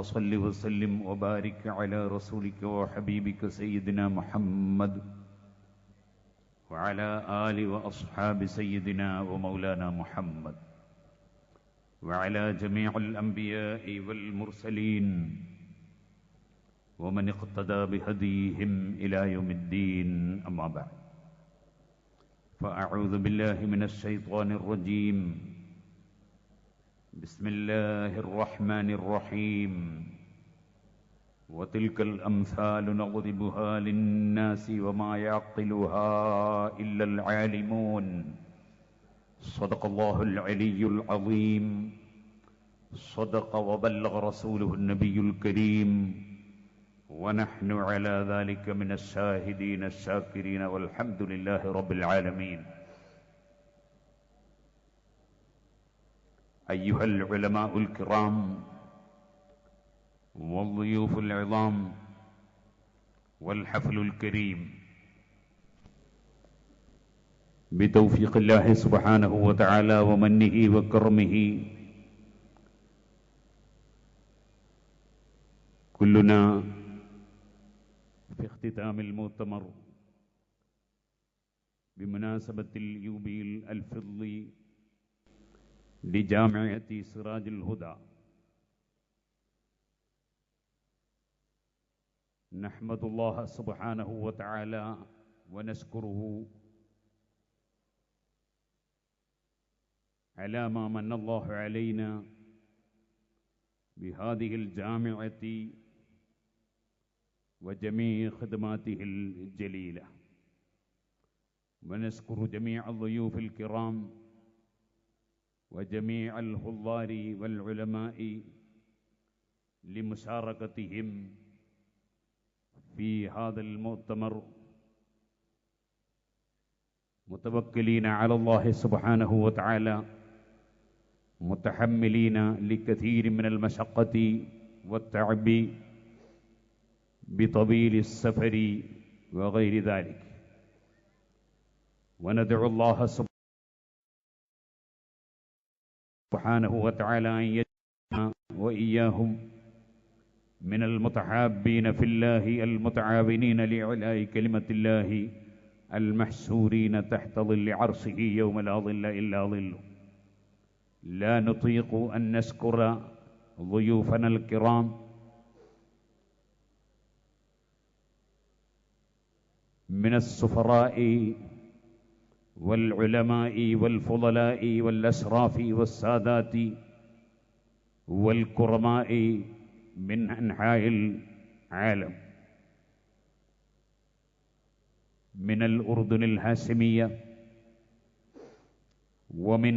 صل وسلم وبارك على رسولك وحبيبك سيدنا محمد وعلى آل وأصحاب سيدنا ومولانا محمد وعلى جميع الأنبياء والمرسلين ومن اقتدى بهديهم إلى يوم الدين. أما بعد، فأعوذ بالله من الشيطان الرجيم. بسم الله الرحمن الرحيم. وتلك الأمثال نضربها للناس وما يعقلها إلا العالمون. صدق الله العلي العظيم. صدق وبلغ رسوله النبي الكريم، ونحن على ذلك من الشاهدين الشاكرين والحمد لله رب العالمين. أيها العلماء الكرام والضيوف العظام والحفل الكريم، بتوفيق الله سبحانه وتعالى ومنه وكرمه كلنا في اختتام المؤتمر بمناسبة اليوبيل الفضي لجامعة سراج الهدى نحمد الله سبحانه وتعالى ونشكره على ما من الله علينا بهذه الجامعة وجميع خدماته الجليلة، ونشكر جميع الضيوف الكرام وجميع الحضار والعلماء لمشاركتهم في هذا المؤتمر، متوكلين على الله سبحانه وتعالى، متحملين لكثير من المشقة والتعب بطويل السفر وغير ذلك، وندعو الله سبحانه وتعالى أن يجعلنا وإياهم من المتحابين في الله المتعاونين لإعلاء كلمة الله المحشورين تحت ظل عرشه يوم لا ظل إلا ظله. لا نطيق أن نشكر ضيوفنا الكرام من السفراء والعلماء والفضلاء والأشراف والسادات والكرماء من أنحاء العالم، من الأردن الهاشمية، ومن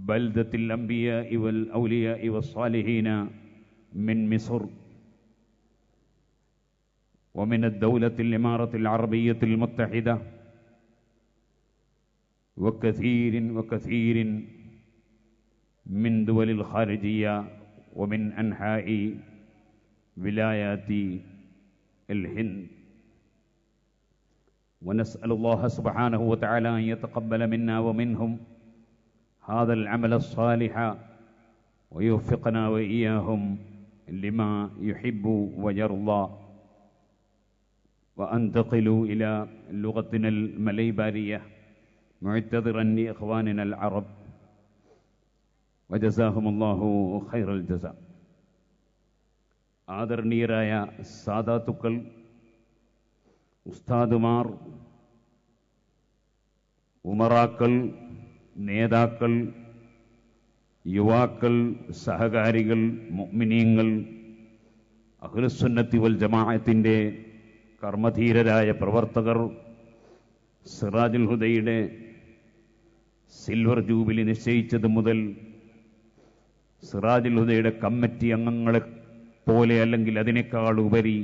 بلدة الأنبياء والأولياء والصالحين من مصر، ومن الدولة الإمارة العربية المتحدة، وكثير من دول الخارجية ومن أنحاء ولايات الهند. ونسأل الله سبحانه وتعالى أن يتقبل منا ومنهم هذا العمل الصالح ويوفقنا وإياهم لما يحب ويرضى. وأنتقل إلى لغتنا المليبارية معتذرا لإخواننا العرب، وجزاهم الله خير الجزاء. ആദരണീയരായ സാദാത്തുക്കൾ, ഉസ്താദുമാർ, ഉമറാക്കൾ, നേതാക്കൾ, യുവാക്കൾ, സഹകാരികൾ, മുഅ്മിനീങ്ങൾ, അഹ്ലുസുന്നത്തി വൽ ജമാഅത്തിന്റെ കർമ്മധീരരായ പ്രവർത്തകർ, സിറാജുൽ ഹുദയുടെ സിൽവർ ജൂബിലി നിശ്ചയിച്ചത് മുതൽ സിറാജുൽ ഹുദയുടെ കമ്മിറ്റി അംഗങ്ങളെ പോലെ അല്ലെങ്കിൽ അതിനേക്കാൾ ഉപരി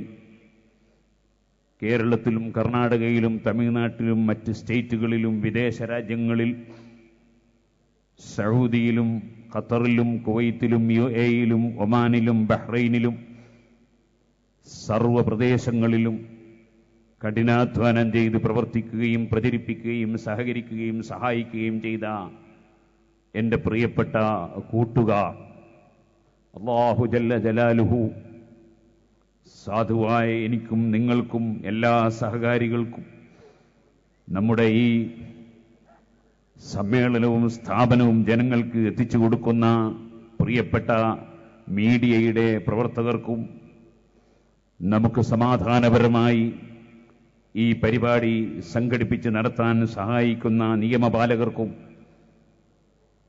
കേരളത്തിലും കർണാടകയിലും തമിഴ്നാട്ടിലും മറ്റ് സ്റ്റേറ്റുകളിലും വിദേശ രാജ്യങ്ങളിൽ സൗദിയിലും ഖത്തറിലും കുവൈത്തിലും UAE-യിലും ഒമാനിലും ബഹ്റൈനിലും സർവ പ്രദേശങ്ങളിലും കഠിനാധ്വാനം ചെയ്ത് പ്രവർത്തിക്കുകയും പ്രചരിപ്പിക്കുകയും സഹകരിക്കുകയും സഹായിക്കുകയും ചെയ്ത എൻ്റെ പ്രിയപ്പെട്ട കൂട്ടുകാർ, അല്ലാഹു ജല്ല ജലാലുഹു സാധുവായ എനിക്കും നിങ്ങൾക്കും എല്ലാ സഹകാരികൾക്കും നമ്മുടെ ഈ സമ്മേളനവും സ്ഥാപനവും ജനങ്ങൾക്ക് എത്തിച്ചു കൊടുക്കുന്ന പ്രിയപ്പെട്ട മീഡിയയുടെ പ്രവർത്തകർക്കും നമുക്ക് സമാധാനപരമായി ഈ പരിപാടി സംഘടിപ്പിച്ച് നടത്താൻ സഹായിക്കുന്ന നിയമപാലകർക്കും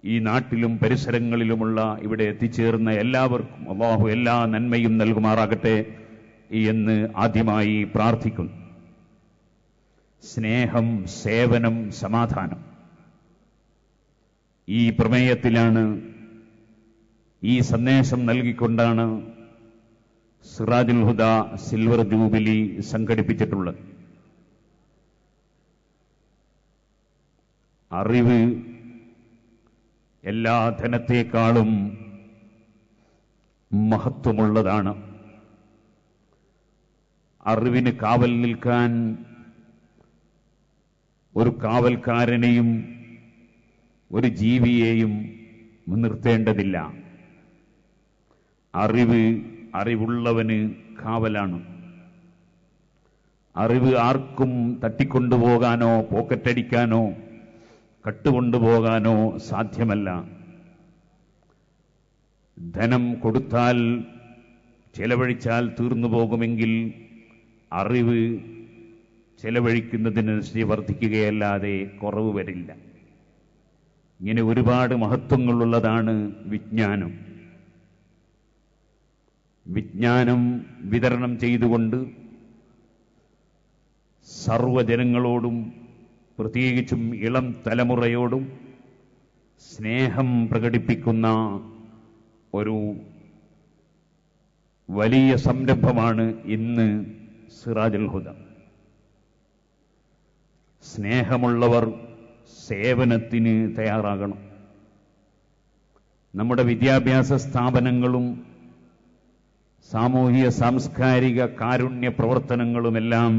ഈ നാട്ടിലും പരിസരങ്ങളിലുമുള്ള ഇവിടെ എത്തിച്ചേർന്ന എല്ലാവർക്കും അല്ലാഹു എല്ലാ നന്മയും നൽകുമാറാകട്ടെ എന്ന് ആദ്യമായി പ്രാർത്ഥിക്കുന്നു. സ്നേഹം, സേവനം, സമാധാനം, ഈ പ്രമേയത്തിലാണ്, ഈ സന്ദേശം നൽകിക്കൊണ്ടാണ് സിറാജുൽ ഹുദ സിൽവർ ജൂബിലി സംഘടിപ്പിച്ചിട്ടുള്ളത്. അറിവ് എല്ലാ ധനത്തെക്കാളും മഹത്വമുള്ളതാണ്. അറിവിന് കാവൽ നിൽക്കാൻ ഒരു കാവൽക്കാരനെയും ഒരു ജീവിയെയും നിർത്തേണ്ടതില്ല. അറിവുള്ളവന് കാവലാണ്. അറിവ് ആർക്കും തട്ടിക്കൊണ്ടുപോകാനോ പോക്കറ്റടിക്കാനോ കട്ടുകൊണ്ടുപോകാനോ സാധ്യമല്ല. ധനം കൊടുത്താൽ ചെലവഴിച്ചാൽ തീർന്നു പോകുമെങ്കിൽ അറിവ് ചെലവഴിക്കുന്നതിനനുസരിച്ച് വർദ്ധിക്കുകയല്ലാതെ കുറവ് വരില്ല. ഇങ്ങനെ ഒരുപാട് മഹത്വങ്ങളുള്ളതാണ് വിജ്ഞാനം. വിജ്ഞാനം വിതരണം ചെയ്തുകൊണ്ട് സർവ്വജനങ്ങളോടും പ്രത്യേകിച്ചും ഇളം തലമുറയോടും സ്നേഹം പ്രകടിപ്പിക്കുന്ന ഒരു വലിയ സംരംഭമാണ് ഇന്ന് സിറാജുൽ ഹുദ. സ്നേഹമുള്ളവർ സേവനത്തിന് തയ്യാറാകണം. നമ്മുടെ വിദ്യാഭ്യാസ സ്ഥാപനങ്ങളും സാമൂഹിക സാംസ്കാരിക കാരുണ്യ പ്രവർത്തനങ്ങളുമെല്ലാം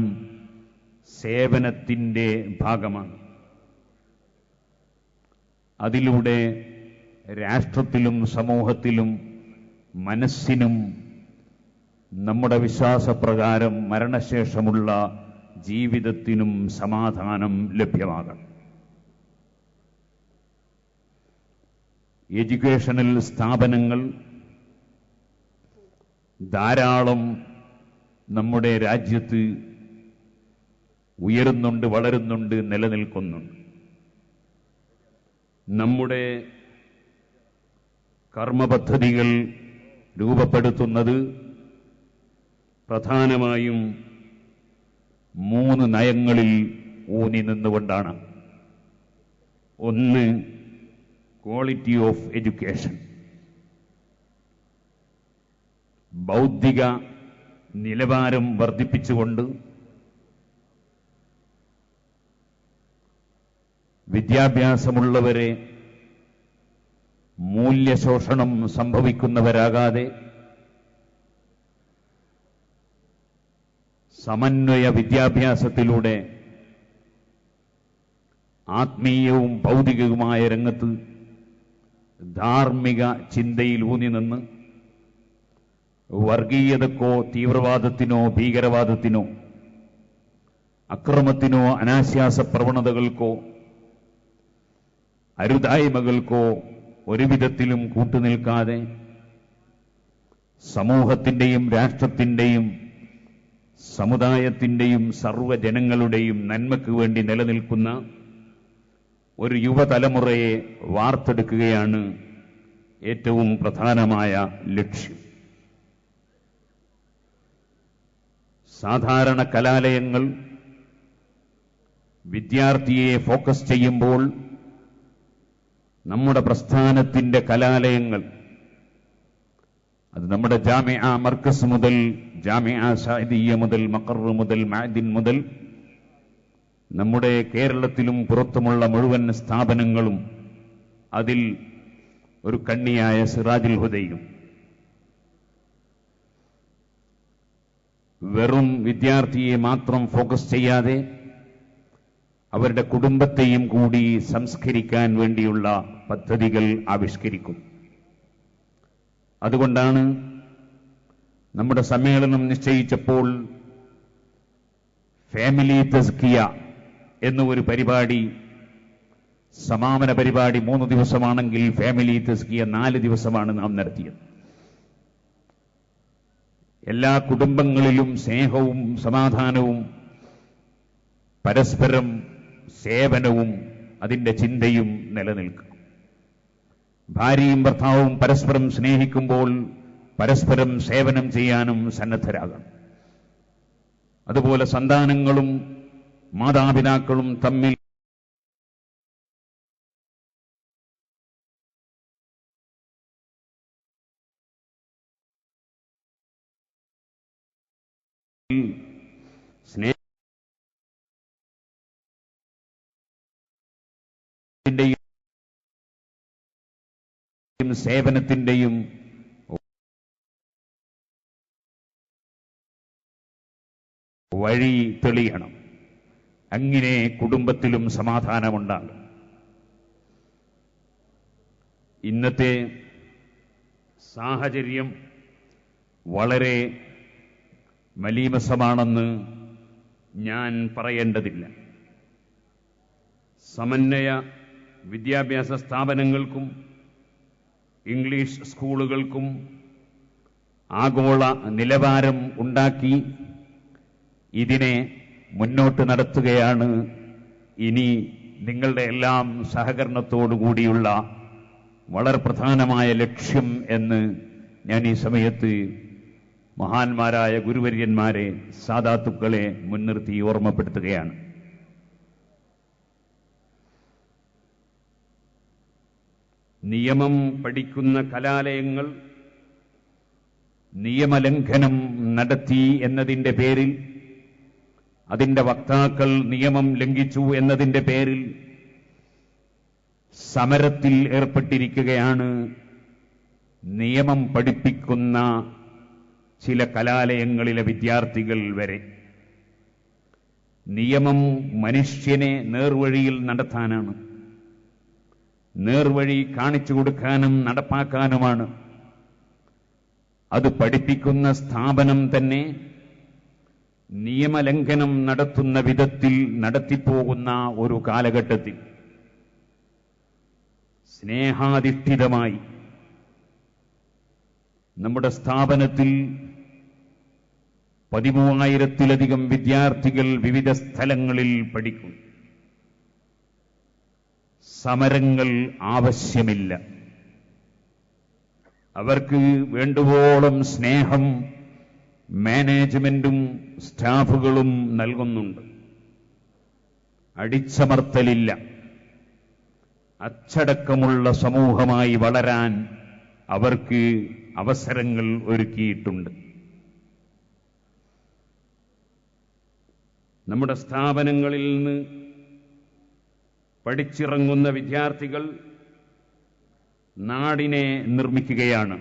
സേവനത്തിൻ്റെ ഭാഗമാണ്. അതിലൂടെ രാഷ്ട്രത്തിലും സമൂഹത്തിലും മനസ്സിനും നമ്മുടെ വിശ്വാസപ്രകാരം മരണശേഷമുള്ള ജീവിതത്തിനും സമാധാനം ലഭ്യമാകണം. എഡ്യൂക്കേഷണൽ സ്ഥാപനങ്ങൾ ധാരാളം നമ്മുടെ രാജ്യത്ത് ഉയരുന്നുണ്ട്, വളരുന്നുണ്ട്, നിലനിൽക്കുന്നുണ്ട്. നമ്മുടെ കർമ്മപദ്ധതികൾ രൂപപ്പെടുത്തുന്നത് പ്രധാനമായും 3 നയങ്ങളിൽ ഊന്നി നിന്നുകൊണ്ടാണ്. ഒന്ന്, ക്വാളിറ്റി ഓഫ് എഡ്യൂക്കേഷൻ. ബൗദ്ധിക നിലവാരം വർദ്ധിപ്പിച്ചുകൊണ്ട് വിദ്യാഭ്യാസമുള്ളവരെ മൂല്യശോഷണം സംഭവിക്കുന്നവരാകാതെ സമന്വയ വിദ്യാഭ്യാസത്തിലൂടെ ആത്മീയവും ഭൗതികവുമായ രംഗത്ത് ധാർമ്മിക ചിന്തയിൽ ഊന്നി നിന്ന് വർഗീയതക്കോ തീവ്രവാദത്തിനോ ഭീകരവാദത്തിനോ അക്രമത്തിനോ അനാശാസ പ്രവണതകൾക്കോ അരുതായ്മകൾക്കോ ഒരുവിധത്തിലും കൂട്ടുനിൽക്കാതെ സമൂഹത്തിൻ്റെയും രാഷ്ട്രത്തിൻ്റെയും സമുദായത്തിൻ്റെയും സർവ്വജനങ്ങളുടെയും നന്മയ്ക്ക് വേണ്ടി നിലനിൽക്കുന്ന ഒരു യുവതലമുറയെ വാർത്തെടുക്കുകയാണ് ഏറ്റവും പ്രധാനമായ ലക്ഷ്യം. സാധാരണ കലാലയങ്ങൾ വിദ്യാർത്ഥിയെ ഫോക്കസ് ചെയ്യുമ്പോൾ നമ്മുടെ പ്രസ്ഥാനത്തിൻ്റെ കലാലയങ്ങൾ, അത് നമ്മുടെ ജാമിഅ മർക്കസ് മുതൽ ജാമിഅ സാഇദിയ്യ മുതൽ മഖർ മുതൽ മഅദിൻ മുതൽ നമ്മുടെ കേരളത്തിലും പുറത്തുമുള്ള മുഴുവൻ സ്ഥാപനങ്ങളും അതിൽ ഒരു കണ്ണിയായ സിറാജുൽ ഹുദയും വെറും വിദ്യാർത്ഥിയെ മാത്രം ഫോക്കസ് ചെയ്യാതെ അവരുടെ കുടുംബത്തെയും കൂടി സംസ്കരിക്കാൻ വേണ്ടിയുള്ള പദ്ധതികൾ ആവിഷ്കരിക്കും. അതുകൊണ്ടാണ് നമ്മുടെ സമ്മേളനം നിശ്ചയിച്ചപ്പോൾ ഫാമിലി തസ്കിയ എന്ന ഒരു പരിപാടി, സമാപന പരിപാടി 3 ദിവസമാണെങ്കിൽ ഫാമിലി തസ്കിയ 4 ദിവസമാണ് നാം നടത്തിയത്. എല്ലാ കുടുംബങ്ങളിലും സ്നേഹവും സമാധാനവും പരസ്പരം സേവനവും അതിന്റെ ചിന്തയും നിലനിൽക്കും. ഭാര്യയും ഭർത്താവും പരസ്പരം സ്നേഹിക്കുമ്പോൾ പരസ്പരം സേവനം ചെയ്യാനും സന്നദ്ധരാകണം. അതുപോലെ സന്താനങ്ങളും മാതാപിതാക്കളും തമ്മിൽ സ്നേഹത്തിന്റെയും സേവനത്തിന്റെയും വഴി തെളിയണം. അങ്ങനെ കുടുംബത്തിലും സമാധാനമുണ്ടാകും. ഇന്നത്തെ സാഹചര്യം വളരെ മലീമസമാണെന്ന് ഞാൻ പറയേണ്ടതില്ല. സമന്വയ വിദ്യാഭ്യാസ സ്ഥാപനങ്ങൾക്കും ഇംഗ്ലീഷ് സ്കൂളുകൾക്കും ആഗോള നിലവാരം ഉണ്ടാക്കി ഇതിനെ മുന്നോട്ട് നടത്തുകയാണ് ഇനി നിങ്ങളുടെ എല്ലാം സഹകരണത്തോടുകൂടിയുള്ള വളരെ പ്രധാനമായ ലക്ഷ്യം എന്ന് ഞാൻ ഈ സമയത്ത് മഹാന്മാരായ ഗുരുവര്യന്മാരെ, സാദാത്തുക്കളെ മുൻനിർത്തി ഓർമ്മപ്പെടുത്തുകയാണ്. നിയമം പഠിക്കുന്ന കലാലയങ്ങൾ നിയമലംഘനം നടത്തി എന്നതിന്റെ പേരിൽ, അതിന്റെ വക്താക്കൾ നിയമം ലംഘിച്ചു എന്നതിന്റെ പേരിൽ സമരത്തിൽ ഏർപ്പെട്ടിരിക്കുകയാണ്. നിയമം പഠിപ്പിക്കുന്ന ചില കലാലയങ്ങളിലെ വിദ്യാർത്ഥികൾ വരെ. നിയമം മനുഷ്യനെ നേർവഴിയിൽ നടത്താനാണ്, നേർവഴി കാണിച്ചു കൊടുക്കാനും നടപ്പാക്കാനുമാണ്. അത് പഠിപ്പിക്കുന്ന സ്ഥാപനം തന്നെ നിയമലംഘനം നടത്തുന്ന വിധത്തിൽ നടത്തിപ്പോകുന്ന ഒരു കാലഘട്ടത്തിൽ സ്നേഹാധിഷ്ഠിതമായി നമ്മുടെ സ്ഥാപനത്തിൽ 13,000-ലധികം വിദ്യാർത്ഥികൾ വിവിധ സ്ഥലങ്ങളിൽ പഠിക്കും. സമരങ്ങൾ ആവശ്യമില്ല. അവർക്ക് വേണ്ടുവോളം സ്നേഹം മാനേജ്മെന്റും സ്റ്റാഫുകളും നൽകുന്നുണ്ട്. അടിച്ചമർത്തലില്ല. അച്ചടക്കമുള്ള സമൂഹമായി വളരാൻ അവർക്ക് അവസരങ്ങൾ ഒരുക്കിയിട്ടുണ്ട്. നമ്മുടെ സ്ഥാപനങ്ങളിൽ നിന്ന് പഠിച്ചിറങ്ങുന്ന വിദ്യാർത്ഥികൾ നാടിനെ നിർമ്മിക്കുകയാണ്.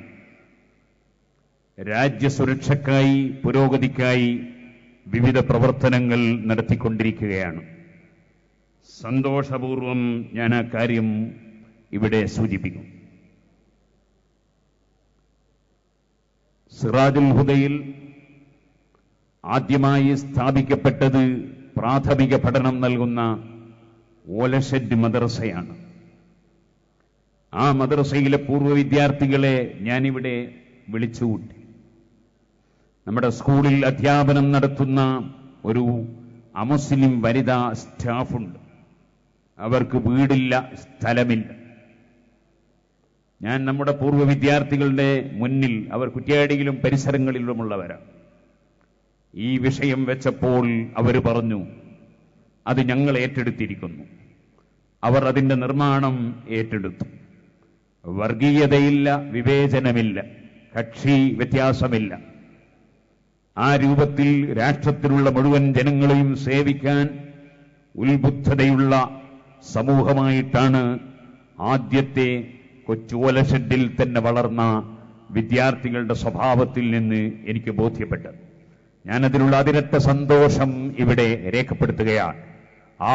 രാജ്യസുരക്ഷയ്ക്കായി, പുരോഗതിക്കായി വിവിധ പ്രവർത്തനങ്ങൾ നടത്തിക്കൊണ്ടിരിക്കുകയാണ്. സന്തോഷപൂർവം ഞാൻ ആ കാര്യം ഇവിടെ സൂചിപ്പിക്കും. സിറാജുൽ ഹുദയിൽ ആദ്യമായി സ്ഥാപിക്കപ്പെട്ടത് പ്രാഥമിക പഠനം നൽകുന്ന ഓലഷെഡ് മദ്രസയാണ്. ആ മദ്രസയിലെ പൂർവ്വ വിദ്യാർത്ഥികളെ ഞാനിവിടെ വിളിച്ചുകൂട്ടി. നമ്മുടെ സ്കൂളിൽ അധ്യാപനം നടത്തുന്ന ഒരു അമുസ്ലിം വനിതാ സ്റ്റാഫുണ്ട്. അവർക്ക് വീടില്ല, സ്ഥലമില്ല. ഞാൻ നമ്മുടെ പൂർവ്വ വിദ്യാർത്ഥികളുടെ മുന്നിൽ, അവർ കുറ്റ്യാടിയിലും പരിസരങ്ങളിലുമുള്ളവരാണ്, ഈ വിഷയം വെച്ചപ്പോൾ അവർ പറഞ്ഞു, അത് ഞങ്ങൾ ഏറ്റെടുത്തിരിക്കുന്നു. അവർ അതിന്റെ നിർമ്മാണം ഏറ്റെടുത്തു. വർഗീയതയില്ല, വിവേചനമില്ല, കക്ഷി വ്യത്യാസമില്ല. ആ രൂപത്തിൽ രാഷ്ട്രത്തിലുള്ള മുഴുവൻ ജനങ്ങളെയും സേവിക്കാൻ ഉത്ബുദ്ധതയുള്ള സമൂഹമായിട്ടാണ് ആദ്യത്തെ കൊച്ചോലഷെഡിൽ തന്നെ വളർന്ന വിദ്യാർത്ഥികളുടെ സ്വഭാവത്തിൽ നിന്ന് എനിക്ക് ബോധ്യപ്പെട്ടത്. ഞാനതിലുള്ള അതിരറ്റ സന്തോഷം ഇവിടെ രേഖപ്പെടുത്തുകയാണ്. ആ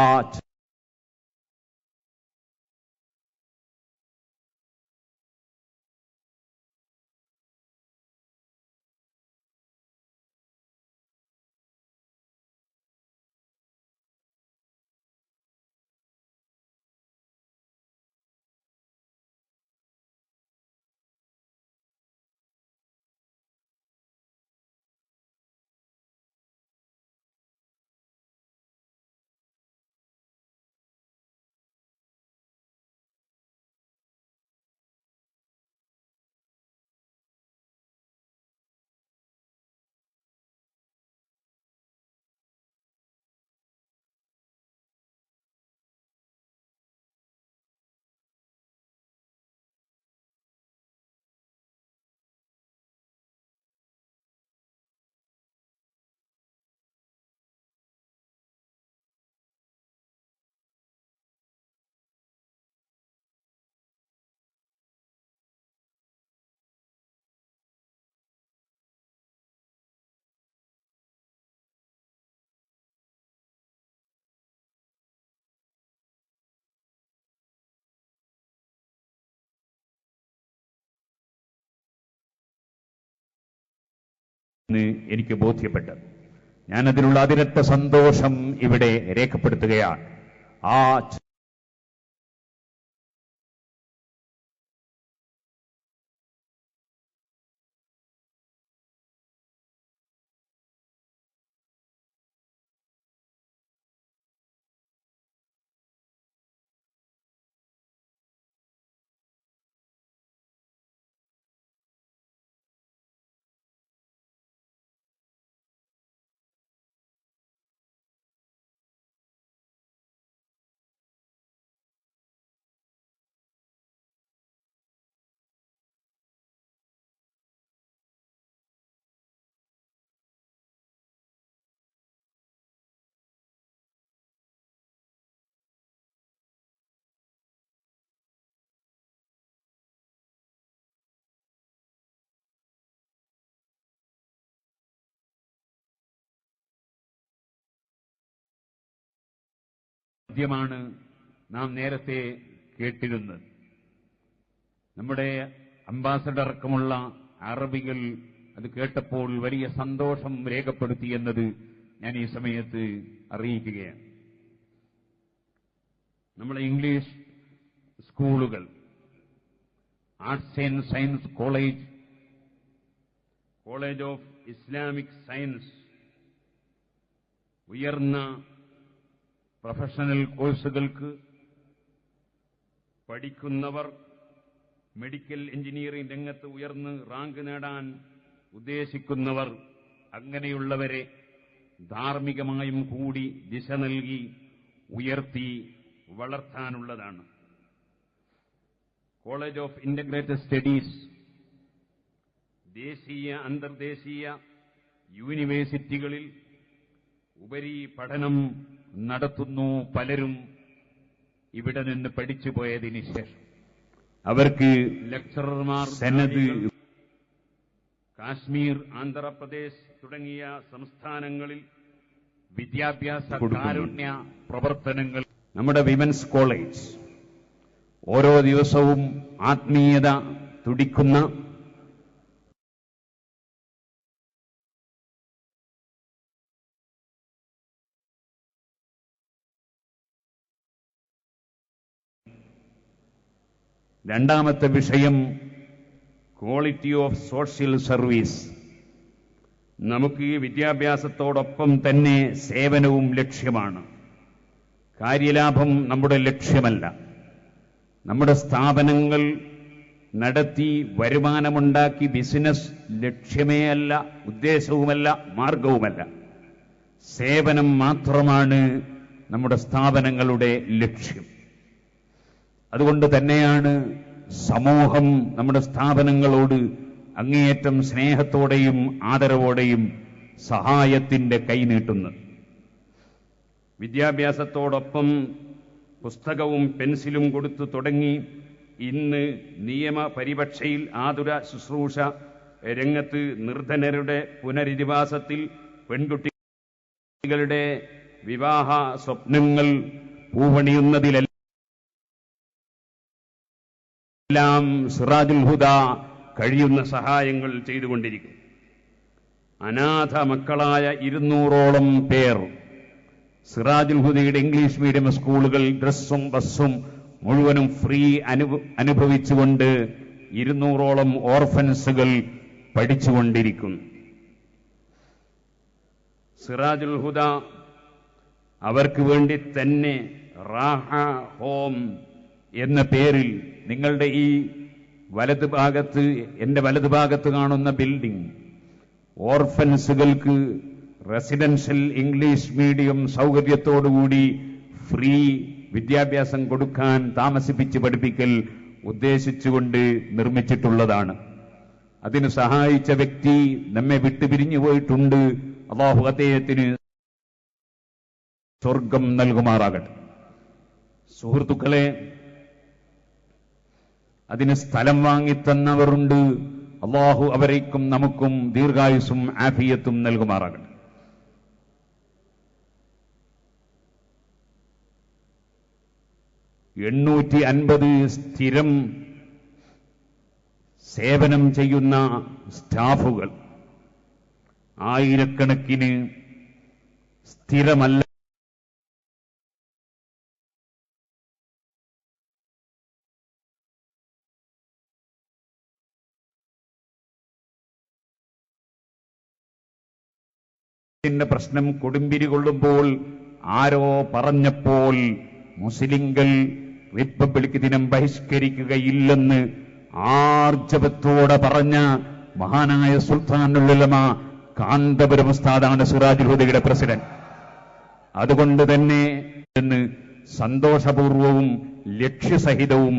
എന്ന് എനിക്ക് ബോധ്യപ്പെട്ടത്. ഞാനതിലുള്ള അതിരറ്റ സന്തോഷം ഇവിടെ രേഖപ്പെടുത്തുകയാണ്. ആ ാണ് നാം നേരത്തെ കേട്ടിരുന്നത്. നമ്മുടെ അംബാസഡർ അടക്കമുള്ള അറബികൾ അത് കേട്ടപ്പോൾ വലിയ സന്തോഷം രേഖപ്പെടുത്തിയെന്നത് ഞാൻ ഈ സമയത്ത് അറിയിക്കുകയാണ്. നമ്മുടെ ഇംഗ്ലീഷ് സ്കൂളുകൾ, arts and science college, college of Islamic science, ഉയർന്ന പ്രൊഫഷണൽ കോഴ്സുകൾക്ക് പഠിക്കുന്നവർ, മെഡിക്കൽ എഞ്ചിനീയറിംഗ് രംഗത്ത് ഉയർന്ന് റാങ്ക് നേടാൻ ഉദ്ദേശിക്കുന്നവർ, അങ്ങനെയുള്ളവരെ ധാർമ്മികമായും കൂടി ദിശ നൽകി ഉയർത്തി വളർത്താനുള്ളതാണ്. കോളേജ് ഓഫ് ഇന്റഗ്രേറ്റഡ് സ്റ്റഡീസ്, ദേശീയ അന്തർദേശീയ യൂണിവേഴ്സിറ്റികളിൽ ഉപരി പഠനം നടത്തുന്നു. പലരും ഇവിടെ നിന്ന് പഠിച്ചു പോയതിന് ശേഷം അവർക്ക് ലെക്ചറർമാർ, സെനത്, കാശ്മീർ, ആന്ധ്രാപ്രദേശ് തുടങ്ങിയ സംസ്ഥാനങ്ങളിൽ വിദ്യാഭ്യാസ കാരുണ്യ പ്രവർത്തനങ്ങൾ. നമ്മുടെ വിമൻസ് കോളേജ് ഓരോ ദിവസവും ആത്മീയത തുടിക്കുന്ന രണ്ടാമത്തെ വിഷയം ക്വാളിറ്റി ഓഫ് സോഷ്യൽ സർവീസ്. നമുക്ക് ഈ വിദ്യാഭ്യാസത്തോടൊപ്പം തന്നെ സേവനവും ലക്ഷ്യമാണ്. കാര്യലാഭം നമ്മുടെ ലക്ഷ്യമല്ല. നമ്മുടെ സ്ഥാപനങ്ങൾ നടത്തി വരുമാനമുണ്ടാക്കി ബിസിനസ് ലക്ഷ്യമേ അല്ല, ഉദ്ദേശവുമല്ല, മാർഗവുമല്ല. സേവനം മാത്രമാണ് നമ്മുടെ സ്ഥാപനങ്ങളുടെ ലക്ഷ്യം. അതുകൊണ്ട് തന്നെയാണ് സമൂഹം നമ്മുടെ സ്ഥാപനങ്ങളോട് അങ്ങേയറ്റം സ്നേഹത്തോടെയും ആദരവോടെയും സഹായത്തിന്റെ കൈ നീട്ടുന്നത്. വിദ്യാഭ്യാസത്തോടൊപ്പം പുസ്തകവും പെൻസിലും കൊടുത്തു തുടങ്ങി ഇന്ന് നിയമപരിപക്ഷയിൽ ആതുര ശുശ്രൂഷ രംഗത്ത് നിർധനരുടെ പുനരധിവാസത്തിൽ പെൺകുട്ടികളുടെ വിവാഹ സ്വപ്നങ്ങൾ പൂവണിയുന്നതിലെല്ലാം സിറാജുൽ ഹുദ കഴിയുന്ന സഹായങ്ങൾ ചെയ്തുകൊണ്ടിരിക്കും. അനാഥ മക്കളായ 200ഓളം പേർ സിറാജുൽ ഹുദയുടെ ഇംഗ്ലീഷ് മീഡിയം സ്കൂളുകൾ ഡ്രസ്സും ബസ്സും മുഴുവനും ഫ്രീ അനുഭവിച്ചുകൊണ്ട് 200ഓളം ഓർഫൻസുകൾ പഠിച്ചുകൊണ്ടിരിക്കുന്നു. സിറാജുൽ ഹുദ അവർക്ക് വേണ്ടി തന്നെ റാഹ ഹോം എന്ന പേരിൽ നിങ്ങളുടെ ഈ വലതുഭാഗത്ത്, എന്റെ വലതുഭാഗത്ത് കാണുന്ന ബിൽഡിംഗ് ഓർഫൻസുകൾക്ക് റെസിഡൻഷ്യൽ ഇംഗ്ലീഷ് മീഡിയം സൗകര്യത്തോടുകൂടി ഫ്രീ വിദ്യാഭ്യാസം കൊടുക്കാൻ, താമസിപ്പിച്ച് പഠിപ്പിക്കൽ ഉദ്ദേശിച്ചുകൊണ്ട് നിർമ്മിച്ചിട്ടുള്ളതാണ്. അതിന് സഹായിച്ച വ്യക്തി നമ്മെ വിട്ടുപിരിഞ്ഞു പോയിട്ടുണ്ട്. അല്ലാഹു അദ്ദേഹത്തിന് സ്വർഗം നൽകുമാറാകട്ടെ. സുഹൃത്തുക്കളെ, അതിന് സ്ഥലം വാങ്ങിത്തന്നവരുണ്ട്. അല്ലാഹു അവരേക്കും നമുക്കും ദീർഘായുസ്സും ആഫിയത്തും നൽകുമാറാകട്ടെ. $850 സ്ഥിരം സേവനം ചെയ്യുന്ന സ്റ്റാഫുകൾ, ആയിരക്കണക്കിന് സ്ഥിരമല്ല പ്രശ്നം കൊടുമ്പിരി കൊള്ളുമ്പോൾ ആരോ പറഞ്ഞപ്പോൾ മുസ്ലിങ്ങൾ റിപ്പബ്ലിക് ദിനം ബഹിഷ്കരിക്കുകയില്ലെന്ന് ആർജവത്തോടെ പറഞ്ഞ മഹാനായ സുൽത്താനുൽ ഉലമ കാന്തപുരം ഉസ്താദാണ് സിറാജുൽ ഹുദയുടെ പ്രസിഡന്റ്. അതുകൊണ്ട് തന്നെ സന്തോഷപൂർവവും ലക്ഷ്യസഹിതവും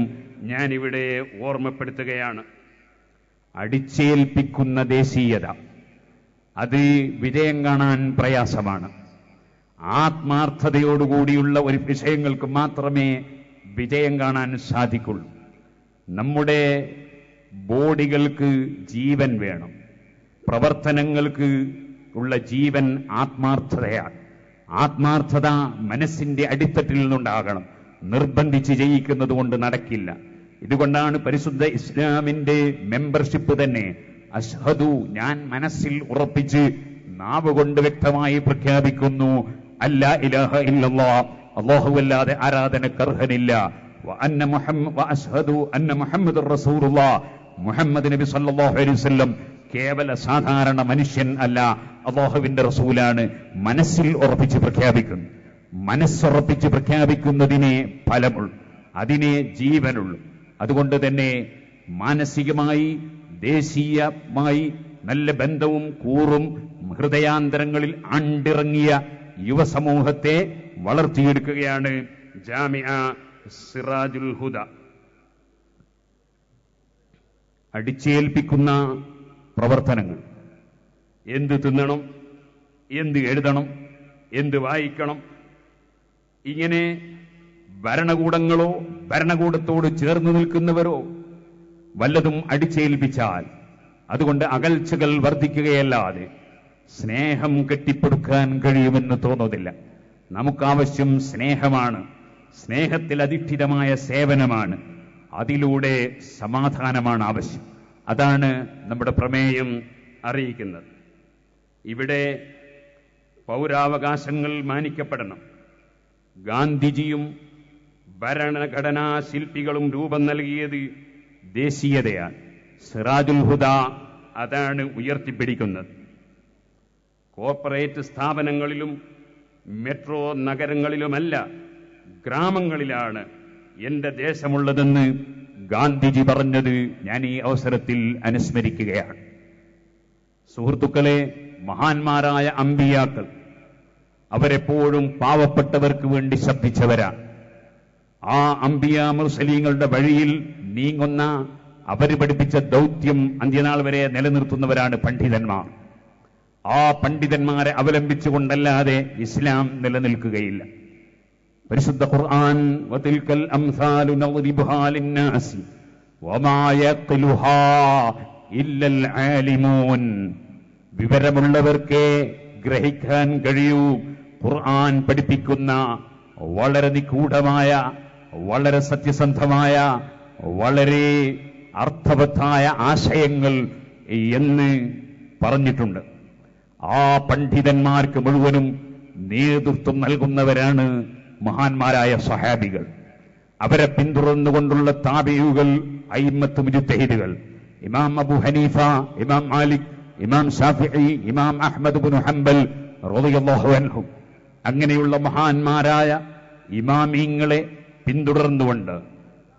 ഞാനിവിടെ ഓർമ്മപ്പെടുത്തുകയാണ്. അടിച്ചേൽപ്പിക്കുന്ന ദേശീയത അത് വിജയം കാണാൻ പ്രയാസമാണ്. ആത്മാർത്ഥതയോടുകൂടിയുള്ള ഒരു വിഷയങ്ങൾക്ക് മാത്രമേ വിജയം കാണാൻ സാധിക്കുള്ളൂ. നമ്മുടെ ബോഡികൾക്ക് ജീവൻ വേണം, പ്രവർത്തനങ്ങൾക്ക് ഉള്ള ജീവൻ ആത്മാർത്ഥതയാണ്. ആത്മാർത്ഥത മനസ്സിന്റെ അടിത്തട്ടിൽ നിന്നുണ്ടാകണം, നിർബന്ധിച്ച് ചെയ്യിക്കുന്നത് കൊണ്ട് നടക്കില്ല. ഇതുകൊണ്ടാണ് പരിശുദ്ധ ഇസ്ലാമിന്റെ മെമ്പർഷിപ്പ് തന്നെ അഷ്ഹദു, ഞാൻ മനസ്സിൽ ഉറപ്പിച്ച് നാവ് കൊണ്ട് വ്യക്തമായി പ്രഖ്യാപിക്കുന്നു, അല്ലാ ഇലാഹ ഇല്ലല്ലാഹ്, അല്ലാഹുവല്ലാതെ ആരാധനക്കർഹനില്ല, വഅഷ്ഹദു അന്ന മുഹമ്മദുർ റസൂലുള്ളാഹ്, മുഹമ്മദ് നബി സല്ലല്ലാഹു അലൈഹി വസല്ലം കേവല സാധാരണ മനുഷ്യൻ അല്ല, അല്ലാഹുവിന്റെ റസൂലാണ്. മനസ്സിൽ ഉറപ്പിച്ച് പ്രഖ്യാപിക്കുന്നു. മനസ്സുറപ്പിച്ച് പ്രഖ്യാപിക്കുന്നതിനെ ഫലമുള്ളൂ, അതിനെ ജീവനുള്ളൂ. അതുകൊണ്ട് തന്നെ മാനസികമായി ദേശീയമായി നല്ല ബന്ധവും കൂറും ഹൃദയാന്തരങ്ങളിൽ അണ്ടിറങ്ങിയ യുവസമൂഹത്തെ വളർത്തിയെടുക്കുകയാണ് ജാമിഅ സിറാജുൽ ഹുദ. അടിച്ചേൽപ്പിക്കുന്ന പ്രവർത്തനങ്ങൾ, എന്ത് തിന്നണം, എന്ത് എഴുതണം, എന്ത് വായിക്കണം, ഇങ്ങനെ ഭരണകൂടങ്ങളോ ഭരണകൂടത്തോട് ചേർന്ന് നിൽക്കുന്നവരോ വല്ലതും അടിച്ചേൽപ്പിച്ചാൽ അതുകൊണ്ട് അകൽച്ചകൾ വർദ്ധിക്കുകയല്ലാതെ സ്നേഹം കെട്ടിപ്പടുക്കാൻ കഴിയുമെന്ന് തോന്നുന്നില്ല. നമുക്കാവശ്യം സ്നേഹമാണ്, സ്നേഹത്തിൽ അധിഷ്ഠിതമായ സേവനമാണ്, അതിലൂടെ സമാധാനമാണ് ആവശ്യം. അതാണ് നമ്മുടെ പ്രമേയം അറിയിക്കുന്നത്. ഇവിടെ പൗരാവകാശങ്ങൾ മാനിക്കപ്പെടണം. ഗാന്ധിജിയും ഭരണഘടനാ ശില്പികളും രൂപം നൽകിയത് ദേശീയതയാണ്. സിറാജുൽ ഹുദ അതാണ് ഉയർത്തിപ്പിടിക്കുന്നത്. കോർപ്പറേറ്റ് സ്ഥാപനങ്ങളിലും മെട്രോ നഗരങ്ങളിലുമല്ല, ഗ്രാമങ്ങളിലാണ് എന്റെ ദേശമുള്ളതെന്ന് ഗാന്ധിജി പറഞ്ഞത് ഞാൻ ഈ അവസരത്തിൽ അനുസ്മരിക്കുകയാണ്. സുഹൃത്തുക്കളെ, മഹാന്മാരായ അമ്പിയാക്കൾ അവരെപ്പോഴും പാവപ്പെട്ടവർക്ക് വേണ്ടി ശബ്ദിച്ചവരാണ്. ആ അമ്പിയ മുർസലീങ്ങളുടെ വഴിയിൽ നീങ്ങുന്ന അവർ പഠിപ്പിച്ച ദൗത്യം അന്ത്യനാൾ വരെ നിലനിർത്തുന്നവരാണ് പണ്ഡിതന്മാർ. ആ പണ്ഡിതന്മാരെ അവലംബിച്ചുകൊണ്ടല്ലാതെ ഇസ്ലാം നിലനിൽക്കുകയില്ല. പരിശുദ്ധ ഖുർആൻ വതിൽകൽ അംസാലു നദ്രിബുഹാ ലിന്നാസി വമാ യഖ്ലുഹാ ഇല്ലൽ ആലിമൂൻ, വിവരമുള്ളവർക്കേ ഗ്രഹിക്കാൻ കഴിയൂ. ഖുർആൻ പഠിപ്പിക്കുന്ന വളരെ നിഗൂഢമായ, വളരെ സത്യസന്ധമായ, വളരെ അർത്ഥവത്തായ ആശയങ്ങൾ എന്ന് പറഞ്ഞിട്ടുണ്ട്. ആ പണ്ഡിതന്മാർക്ക് മുഴുവനും നേതൃത്വം നൽകുന്നവരാണ് മഹാന്മാരായ സ്വഹാബികൾ. അവരെ പിന്തുടർന്നുകൊണ്ടുള്ള താബിയുകൾ, അയിമ്മത്ത് മുജ്തഹിദുകൾ, ഇമാം അബൂ ഹനീഫ, ഇമാം മാലിക്, ഇമാം ഷാഫിഈ, ഇമാം അഹ്മദ് ഇബ്നു ഹംബൽ റളിയല്ലാഹു അൻഹു, അങ്ങനെയുള്ള മഹാന്മാരായ ഇമാമിങ്ങളെ പിന്തുടർന്നുകൊണ്ട്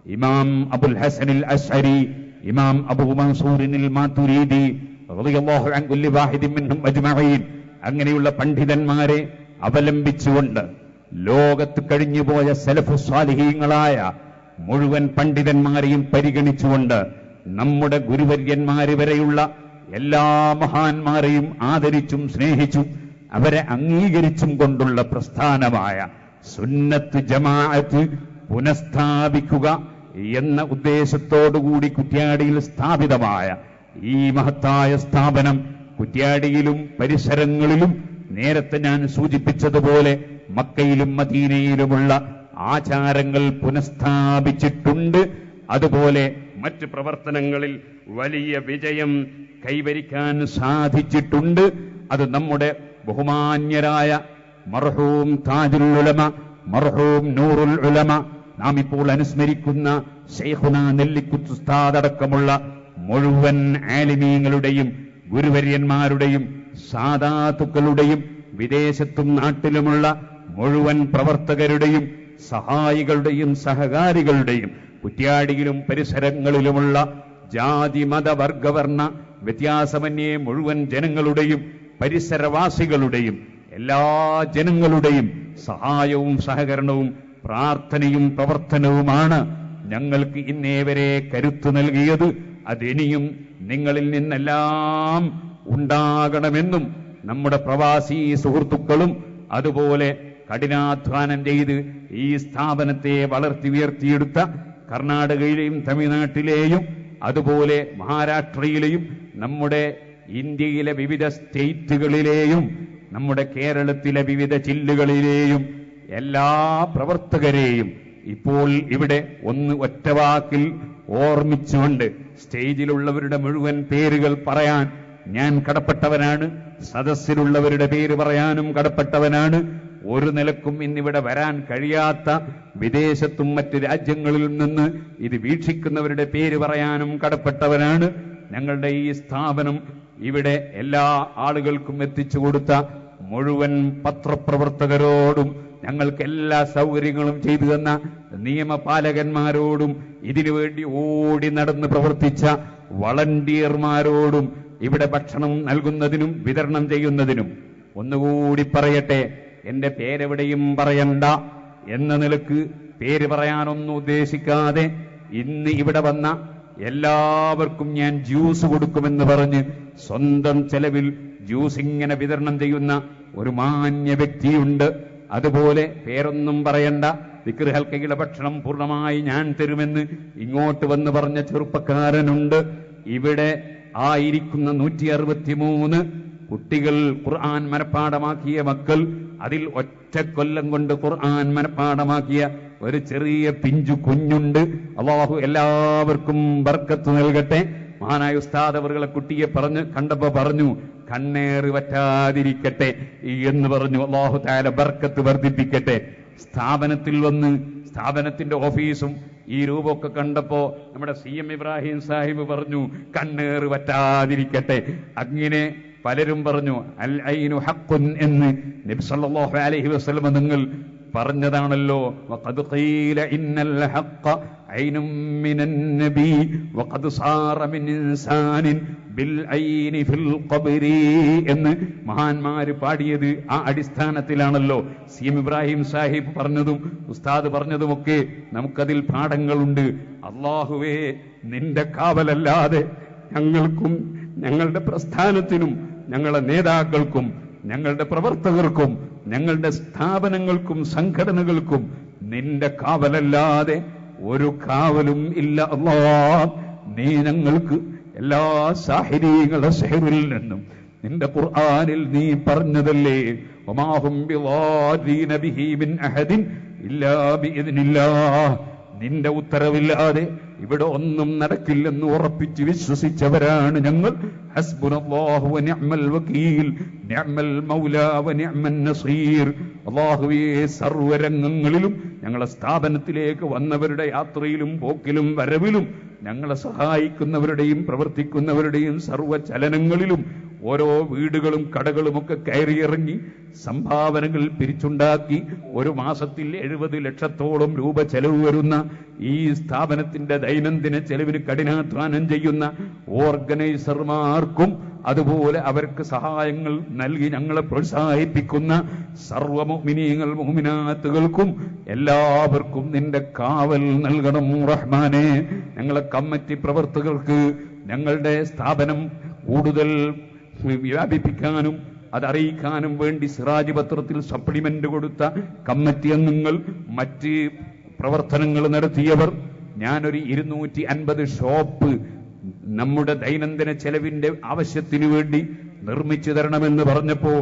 ഇമാം അബുൽ ഹസനിൽ അശ്അരി, ഇമാം അബൂ മൻസൂറിനിൽ മാതുരീദി റളിയല്ലാഹു അൻ കുല്ലി വാഹിദിൻ മിൻഹും അജ്മഈൻ, അങ്ങനെയുള്ള പണ്ഡിതന്മാരെ അവലംബിച്ചുകൊണ്ട് ലോകത്ത് കഴിഞ്ഞുപോയ സലഫു സ്വാലിഹീങ്ങളായ മുഴുവൻ പണ്ഡിതന്മാരെയും പരിഗണിച്ചുകൊണ്ട് നമ്മുടെ ഗുരുവര്യന്മാര് വരെയുള്ള എല്ലാ മഹാന്മാരെയും ആദരിച്ചും സ്നേഹിച്ചും അവരെ അംഗീകരിച്ചും കൊണ്ടുള്ള പ്രസ്ഥാനമായ സുന്നത്ത് ജമാഅത്ത് പുനഃസ്ഥാപിക്കുക എന്ന ഉദ്ദേശത്തോടുകൂടി കുറ്റ്യാടിയിൽ സ്ഥാപിതമായ ഈ മഹത്തായ സ്ഥാപനം കുറ്റ്യാടിയിലും പരിസരങ്ങളിലും നേരത്തെ ഞാൻ സൂചിപ്പിച്ചതുപോലെ മക്കയിലും മദീനയിലുമുള്ള ആചാരങ്ങൾ പുനഃസ്ഥാപിച്ചിട്ടുണ്ട്. അതുപോലെ മറ്റ് പ്രവർത്തനങ്ങളിൽ വലിയ വിജയം കൈവരിക്കാൻ സാധിച്ചിട്ടുണ്ട്. അത് നമ്മുടെ ബഹുമാന്യരായ മർഹൂം താജുൽ ഉലമ, മർഹൂം നൂറുൽ ഉലമ, നാം ഇപ്പോൾ അനുസ്മരിക്കുന്ന ശൈഖുനാ നെല്ലിക്കുത്ത് ഉസ്താദ് അടക്കമുള്ള മുഴുവൻ ആലിമീങ്ങളുടെയും ഗുരുവര്യന്മാരുടെയും സാദാത്തുക്കളുടെയും വിദേശത്തും നാട്ടിലുമുള്ള മുഴുവൻ പ്രവർത്തകരുടെയും സഹായികളുടെയും സഹകാരികളുടെയും കുറ്റ്യാടിയിലും പരിസരങ്ങളിലുമുള്ള ജാതി മത വർഗവർണ്ണ വ്യത്യാസമന്യേ മുഴുവൻ ജനങ്ങളുടെയും പരിസരവാസികളുടെയും എല്ലാ ജനങ്ങളുടെയും സഹായവും സഹകരണവും പ്രാർത്ഥനയും പ്രവർത്തനവുമാണ് ഞങ്ങൾക്ക് ഇന്നേവരെ കരുത്തു നൽകിയത്. അതിനിയും നിങ്ങളിൽ നിന്നെല്ലാം ഉണ്ടാകണമെന്നും നമ്മുടെ പ്രവാസി സുഹൃത്തുക്കളും അതുപോലെ കഠിനാധ്വാനം ചെയ്ത് ഈ സ്ഥാപനത്തെ വളർത്തി ഉയർത്തിയെടുത്ത കർണാടകയിലെയും തമിഴ്നാട്ടിലെയും അതുപോലെ മഹാരാഷ്ട്രയിലെയും നമ്മുടെ ഇന്ത്യയിലെ വിവിധ സ്റ്റേറ്റുകളിലെയും നമ്മുടെ കേരളത്തിലെ വിവിധ ജില്ലകളിലെയും എല്ലാ പ്രവർത്തകരെയും ഇപ്പോൾ ഇവിടെ ഒറ്റവാക്കിൽ ഓർമ്മിച്ചുകൊണ്ട് സ്റ്റേജിലുള്ളവരുടെ മുഴുവൻ പേരുകൾ പറയാൻ ഞാൻ കടപ്പെട്ടവനാണ്. സദസ്സിലുള്ളവരുടെ പേര് പറയാനും കടപ്പെട്ടവനാണ്. ഒരു നിലക്കും ഇന്നിവിടെ വരാൻ കഴിയാത്ത വിദേശത്തും മറ്റ് രാജ്യങ്ങളിൽ നിന്ന് ഇത് വീക്ഷിക്കുന്നവരുടെ പേര് പറയാനും കടപ്പെട്ടവനാണ്. ഞങ്ങളുടെ ഈ സ്ഥാപനം ഇവിടെ എല്ലാ ആളുകൾക്കും എത്തിച്ചു കൊടുത്ത മുഴുവൻ പത്രപ്രവർത്തകരോടും ഞങ്ങൾക്ക് എല്ലാ സൗകര്യങ്ങളും ചെയ്തു തന്ന നിയമപാലകന്മാരോടും ഇതിനുവേണ്ടി ഓടി നടന്ന് പ്രവർത്തിച്ച വളണ്ടിയർമാരോടും ഇവിടെ ഭക്ഷണം നൽകുന്നതിനും വിതരണം ചെയ്യുന്നതിനും ഒന്നുകൂടി പറയട്ടെ, എന്റെ പേരെവിടെയും പറയണ്ട എന്ന നിലക്ക് പേര് പറയാനൊന്നും ഉദ്ദേശിക്കാതെ ഇന്ന് ഇവിടെ വന്ന എല്ലാവർക്കും ഞാൻ ജ്യൂസ് കൊടുക്കുമെന്ന് പറഞ്ഞ് സ്വന്തം ചെലവിൽ ജ്യൂസ് ഇങ്ങനെ വിതരണം ചെയ്യുന്ന ഒരു മാന്യ വ്യക്തിയുണ്ട്. അതുപോലെ പേരൊന്നും പറയണ്ട, ദിക്ർ ഹൽക്കയുടെ ഭക്ഷണം പൂർണ്ണമായി ഞാൻ തരുമെന്ന് ഇങ്ങോട്ട് വന്ന് പറഞ്ഞ ചെറുപ്പക്കാരനുണ്ട്. ഇവിടെ ആയിരിക്കുന്ന 163 കുട്ടികൾ ഖുർആൻ മനഃപ്പാഠമാക്കിയ മക്കൾ, അതിൽ ഒറ്റ കൊല്ലം കൊണ്ട് ഖുർആൻ മനഃപ്പാഠമാക്കിയ ഒരു ചെറിയ പിഞ്ചു കുഞ്ഞുണ്ട്. അല്ലാഹു എല്ലാവർക്കും ബർക്കത്ത് നൽകട്ടെ. മഹാനായ ഉസ്താദ് അവരുടെ കുട്ടിയെ കണ്ടപ്പോ പറഞ്ഞു കണ്ണേറ് വറ്റാതിരിക്കട്ടെ എന്ന് പറഞ്ഞു. അല്ലാഹു തആല ബർക്കത്ത് വർദ്ധിപ്പിക്കട്ടെ. സ്ഥാപനത്തിൽ വന്ന് സ്ഥാപനത്തിന്റെ ഓഫീസും ഈ രൂപമൊക്കെ കണ്ടപ്പോ നമ്മുടെ CM ഇബ്രാഹിം സാഹിബ് പറഞ്ഞു കണ്ണേറ് വറ്റാതിരിക്കട്ടെ. അങ്ങനെ പലരും പറഞ്ഞു അൽ ഐനു ഹഖ്ഖുൻ എന്ന് നബി സല്ലല്ലാഹു അലൈഹി വസല്ലം നിങ്ങൾ പറഞ്ഞതാണല്ലോ. വഖദ് ഖീല ഇന്നൽ ഹഖ്ഖ ഐനും മിനൻ നബി വഖദ് സാറ മിൻ ഇൻസാനിൻ ബിൽ ഐനി ഫിൽ ഖബ്രി എന്ന് മഹാന്മാര് പാടിയത് ആ അടിസ്ഥാനത്തിലാണല്ലോ. CM ഇബ്രാഹിം സാഹിബ് പറഞ്ഞതും ഉസ്താദ് പറഞ്ഞതുമൊക്കെ നമുക്കതിൽ പാഠങ്ങളുണ്ട്. അല്ലാഹുവേ, നിന്റെ കാവലല്ലാതെ ഞങ്ങൾക്കും ഞങ്ങളുടെ പ്രസ്ഥാനത്തിനും ഞങ്ങളുടെ നേതാക്കൾക്കും ഞങ്ങളുടെ പ്രവർത്തകർക്കും ഞങ്ങളുടെ സ്ഥാപനങ്ങൾക്കും സംഘടനകൾക്കും നിന്റെ കാവലല്ലാതെ ഒരു കാവലും ഇല്ല. അല്ലാഹ്, നീ ഞങ്ങൾക്ക് എല്ലാ സാഹിരീകളെ സെഹറിൽ നിന്നും നിന്റെ ഖുർആനിൽ നീ പറഞ്ഞതല്ലേ, വമാഹും ബിളാദീന ബിഹി മിൻ അഹദിൻ ഇല്ലാ ബിഇദ്നില്ലാഹ്, നിന്റെ ഉത്തരവില്ലാതെ ഇവിടെ ഒന്നും നടക്കില്ലെന്ന് ഉറപ്പിച്ച് വിശ്വസിച്ചവരാണ് ഞങ്ങൾ. ഹസ്ബുനല്ലാഹു വ നിഅമൽ വകീൽ, നിഅമൽ മൗലാ വ നിഅമൻ നസീർ. അല്ലാഹുവേ, സർവ്വരംഗങ്ങളിലും ഞങ്ങളെ സ്ഥാപനത്തിലേക്ക് വന്നവരുടെ യാത്രയിലും പോക്കിലും വരവിലും ഞങ്ങളെ സഹായിക്കുന്നവരുടെയും പ്രവർത്തിക്കുന്നവരുടെയും സർവ്വചലനങ്ങളിലും ഓരോ വീടുകളും കടകളുമൊക്കെ കയറിയിറങ്ങി സംഭാവനകൾ പിരിച്ചുണ്ടാക്കി ഒരു മാസത്തിൽ 70 ലക്ഷത്തോളം രൂപ ചെലവ് വരുന്ന ഈ സ്ഥാപനത്തിന്റെ ദൈനംദിന ചെലവിന് കഠിനാധ്വാനം ചെയ്യുന്ന ഓർഗനൈസർമാർക്കും അതുപോലെ അവർക്ക് സഹായങ്ങൾ നൽകി ഞങ്ങളെ പ്രോത്സാഹിപ്പിക്കുന്ന സർവ്വ മുഅ്മിനീങ്ങൾ മുഅ്മിനാത്തുകൾക്കും എല്ലാവർക്കും നിന്റെ കാവൽ നൽകണം റഹ്മാനെ. ഞങ്ങളെ കമ്മിറ്റി പ്രവർത്തകർക്ക് ഞങ്ങളുടെ സ്ഥാപനം കൂടുതൽ വ്യാപിപ്പിക്കാനും അതറിയിക്കാനും വേണ്ടി സിറാജ് പത്രത്തിൽ സപ്ലിമെന്റ് കൊടുത്ത കമ്മിറ്റി അംഗങ്ങൾ, മറ്റ് പ്രവർത്തനങ്ങൾ നടത്തിയവർ, ഞാനൊരു 250 ഷോപ്പ് നമ്മുടെ ദൈനംദിന ചെലവിന്റെ ആവശ്യത്തിനു വേണ്ടി നിർമ്മിച്ചു തരണമെന്ന് പറഞ്ഞപ്പോ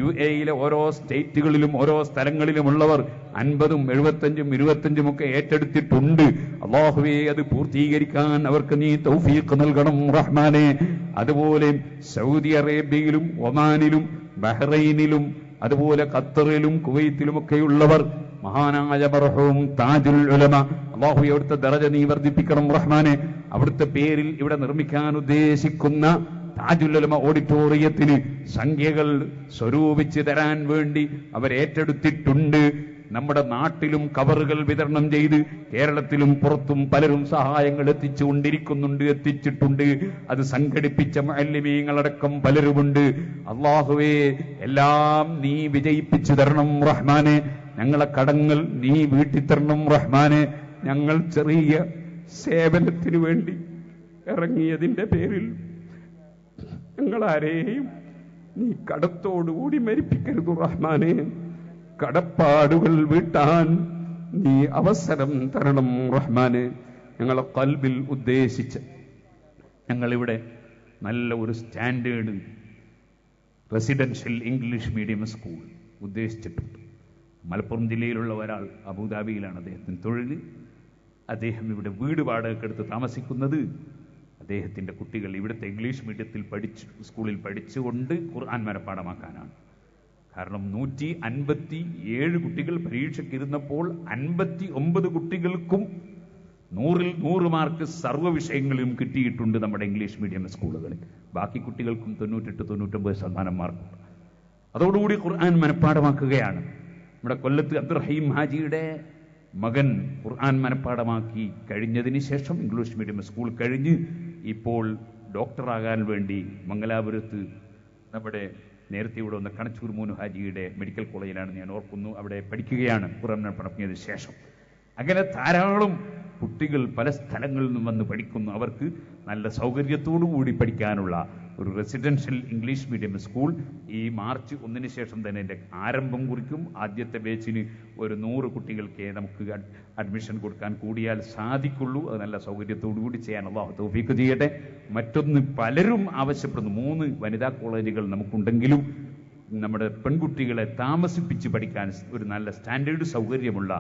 UAE ഓരോ സ്റ്റേറ്റുകളിലും ഓരോ സ്ഥലങ്ങളിലുമുള്ളവർ 50, 75, 25 ഒക്കെ ഏറ്റെടുത്തിട്ടുണ്ട്. അല്ലാഹുവേ, അത് പൂർത്തീകരിക്കാൻ അവർക്ക് നീ തൗഫീഖ് നൽകണം റഹ്മാനെ. അതുപോലെ സൗദി അറേബ്യയിലും ഒമാനിലും ബഹ്റൈനിലും അതുപോലെ ഖത്തറിലും കുവൈത്തിലുമൊക്കെയുള്ളവർ മഹാനായ മർഹൂം താജുൽ ഉലമ, അല്ലാഹു അവിടുത്തെ ദറജ നീ വർദ്ധിപ്പിക്കണം റഹ്മാനെ. അവിടുത്തെ പേരിൽ ഇവിടെ നിർമ്മിക്കാൻ ഉദ്ദേശിക്കുന്ന താജുൽ ഉലമ ഓഡിറ്റോറിയത്തിന് സംഖ്യകൾ സ്വരൂപിച്ച് തരാൻ വേണ്ടി അവരേറ്റെടുത്തിട്ടുണ്ട്. നമ്മുടെ നാട്ടിലും കവറുകൾ വിതരണം ചെയ്ത് കേരളത്തിലും പുറത്തും പലരും സഹായങ്ങൾ എത്തിച്ചിട്ടുണ്ട്. അത് സംഘടിപ്പിച്ച മുഅല്ലിമീങ്ങളടക്കം പലരുമുണ്ട്. അല്ലാഹുവേ, എല്ലാം നീ വിജയിപ്പിച്ചു തരണം റഹ്മാനെ. ഞങ്ങളെ കടങ്ങൾ നീ വീട്ടിത്തരണം റഹ്മാനെ. ഞങ്ങൾ ചെറിയ സേവനത്തിനു വേണ്ടി ഇറങ്ങിയതിന്റെ പേരിൽ ഞങ്ങളാരെയും നീ കടത്തോടുകൂടി മരിപ്പിക്കരുത് റഹ്മാനെ. കടപ്പാടുകൾ വീട്ടാൻ നീ അവസരം തരണം റഹ്മാനെ. ഞങ്ങളെ ഖൽബിൽ ഉദ്ദേശിച്ച് ഞങ്ങളിവിടെ നല്ല ഒരു standard residential English medium school ഉദ്ദേശിച്ചിട്ടുണ്ട്. മലപ്പുറം ജില്ലയിലുള്ള ഒരാൾ അബുദാബിയിലാണ് അദ്ദേഹത്തിന് തൊഴിൽ. അദ്ദേഹം ഇവിടെ വീട് വാടകയ്ക്കെടുത്ത് താമസിക്കുന്നത്. അദ്ദേഹത്തിൻ്റെ കുട്ടികൾ ഇവിടുത്തെ ഇംഗ്ലീഷ് മീഡിയത്തിൽ സ്കൂളിൽ പഠിച്ചുകൊണ്ട് ഖുർആൻ മനഃപ്പാഠമാക്കാനാണ്. കാരണം 157 കുട്ടികൾ പരീക്ഷയ്ക്കിരുന്നപ്പോൾ 59 കുട്ടികൾക്കും 100-ൽ 100 മാർക്ക് സർവ്വ വിഷയങ്ങളിലും കിട്ടിയിട്ടുണ്ട് നമ്മുടെ ഇംഗ്ലീഷ് മീഡിയം സ്കൂളുകളിൽ. ബാക്കി കുട്ടികൾക്കും 98-99% മാർക്കുണ്ട്. അതോടുകൂടി ഖുർആൻ മനഃപ്പാഠമാക്കുകയാണ്. നമ്മുടെ കൊല്ലത്ത് അബ്ദുറഹീം ഹാജിയുടെ മകൻ ഖുർആൻ മനഃപ്പാഠമാക്കി കഴിഞ്ഞതിന് ശേഷം ഇംഗ്ലീഷ് മീഡിയം സ്കൂൾ കഴിഞ്ഞ് ഇപ്പോൾ ഡോക്ടറാകാൻ വേണ്ടി മംഗലാപുരത്ത് നമ്മുടെ നേരത്തെ ഇവിടെ വന്ന കണച്ചൂർ മൂന്നു ഹാജിയുടെ മെഡിക്കൽ കോളേജിലാണ് ഞാൻ ഓർക്കുന്നു, അവിടെ പഠിക്കുകയാണ് ഖുർആൻ പഠിപ്പിച്ചതിന് ശേഷം. അങ്ങനെ ധാരാളം കുട്ടികൾ പല സ്ഥലങ്ങളിൽ നിന്നും വന്ന് പഠിക്കുന്നു. അവർക്ക് നല്ല സൗകര്യത്തോടു കൂടി പഠിക്കാനുള്ള ഒരു റെസിഡൻഷ്യൽ ഇംഗ്ലീഷ് മീഡിയം സ്കൂൾ ഈ മാർച്ച് 1 ശേഷം തന്നെ എൻ്റെ ആരംഭം കുറിക്കും. ആദ്യത്തെ ബാച്ചിന് ഒരു 100 കുട്ടികൾക്ക് നമുക്ക് അഡ്മിഷൻ കൊടുക്കാൻ കൂടിയാൽ സാധിക്കുള്ളൂ. അത് നല്ല സൗകര്യത്തോടു കൂടി ചെയ്യാൻ അല്ലാഹു തൗഫീഖ് ചെയ്യട്ടെ. മറ്റൊന്ന്, പലരും ആവശ്യപ്പെടുന്നു, 3 വനിതാ കോളേജുകൾ നമുക്കുണ്ടെങ്കിലും നമ്മുടെ പെൺകുട്ടികളെ താമസിപ്പിച്ച് പഠിക്കാൻ ഒരു നല്ല സ്റ്റാൻഡേർഡ് സൗകര്യമുള്ള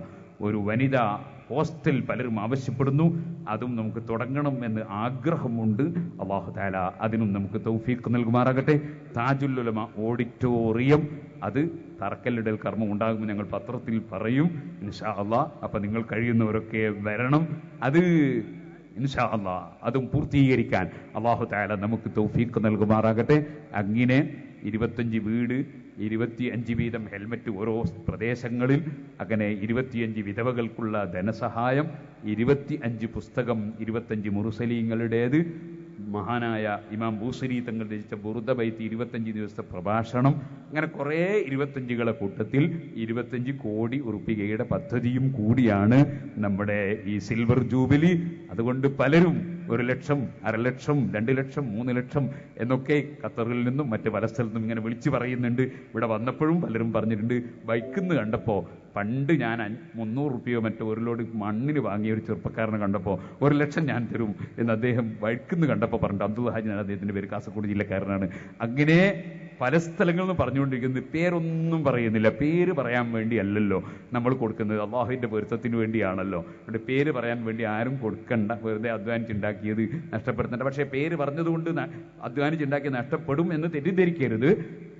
ഒരു വനിതാ ഹോസ്റ്റൽ പലരും ആവശ്യപ്പെടുന്നു. അതും നമുക്ക് തുടങ്ങണം എന്ന് ആഗ്രഹമുണ്ട്. അല്ലാഹു തആല അതിനും നമുക്ക് തൗഫീഖ് നൽകുമാറാകട്ടെ. താജുൽ ഉലമ ഓഡിറ്റോറിയം അത് തറക്കല്ലിടൽ കർമ്മം ഉണ്ടാകുമെന്ന് ഞങ്ങൾ പത്രത്തിൽ പറയും ഇൻഷാ അല്ലാഹ്. അപ്പം നിങ്ങൾ കഴിയുന്നവരൊക്കെ വരണം. അത് ഇൻഷാ അല്ലാഹ് അതും പൂർത്തീകരിക്കാൻ അല്ലാഹു തആല നമുക്ക് തൗഫീഖ് നൽകുമാറാകട്ടെ. അങ്ങനെ 25 വീട്, 25 വീതം ഹെൽമറ്റ് ഓരോ പ്രദേശങ്ങളിൽ, അങ്ങനെ 25 വിധവകൾക്കുള്ള ധനസഹായം, 25 പുസ്തകം, 25 മുർസലീങ്ങളുടേത്, മഹാനായ ഇമാം ബൂസരി തങ്ങൾ രചിച്ച ബുറുദ ബൈത്ത് 25 ദിവസത്തെ പ്രഭാഷണം, അങ്ങനെ കുറേ 25കളെ കൂട്ടത്തിൽ 25 കോടി ഉറുപ്പികയുടെ പദ്ധതിയും കൂടിയാണ് നമ്മുടെ ഈ സിൽവർ ജൂബിലി. അതുകൊണ്ട് പലരും 1 ലക്ഷം, 1.5 ലക്ഷം, 2 ലക്ഷം, 3 ലക്ഷം എന്നൊക്കെ ഖത്തറിൽ നിന്നും മറ്റ് പല സ്ഥലത്തും ഇങ്ങനെ വിളിച്ചു പറയുന്നുണ്ട്. ഇവിടെ വന്നപ്പോഴും പലരും പറഞ്ഞിട്ടുണ്ട്, ബൈക്കിന്ന് കണ്ടപ്പോൾ പണ്ട് ഞാൻ 300 റുപ്യോ മറ്റോ ഒരു ലോഡ് മണ്ണിന് വാങ്ങിയ ഒരു ചെറുപ്പക്കാരനെ കണ്ടപ്പോൾ 1 ലക്ഷം ഞാൻ തരും എന്ന് അദ്ദേഹം ബൈക്കിന്ന് കണ്ടപ്പോൾ പറഞ്ഞു. അബ്ദുൽ ഹാജി, ഞാൻ അദ്ദേഹത്തിൻ്റെ പേര് കാസർഗോഡ് ജില്ലക്കാരനാണ്. അങ്ങനെ പല സ്ഥലങ്ങളിൽ നിന്ന് പറഞ്ഞുകൊണ്ടിരിക്കുന്നത്, പേരൊന്നും പറയുന്നില്ല. പേര് പറയാൻ വേണ്ടി അല്ലല്ലോ നമ്മൾ കൊടുക്കുന്നത്, അള്ളാഹുവിൻ്റെ പൊരുത്തത്തിന് വേണ്ടിയാണല്ലോ. അതുകൊണ്ട് പേര് പറയാൻ വേണ്ടി ആരും കൊടുക്കണ്ട, വെറുതെ അധ്വാനിച്ചുണ്ടാക്കിയത് നഷ്ടപ്പെടുത്തണ്ട. പക്ഷേ പേര് പറഞ്ഞതുകൊണ്ട് അധ്വാനിച്ചുണ്ടാക്കി നഷ്ടപ്പെടും എന്ന് തെറ്റിദ്ധരിക്കരുത്.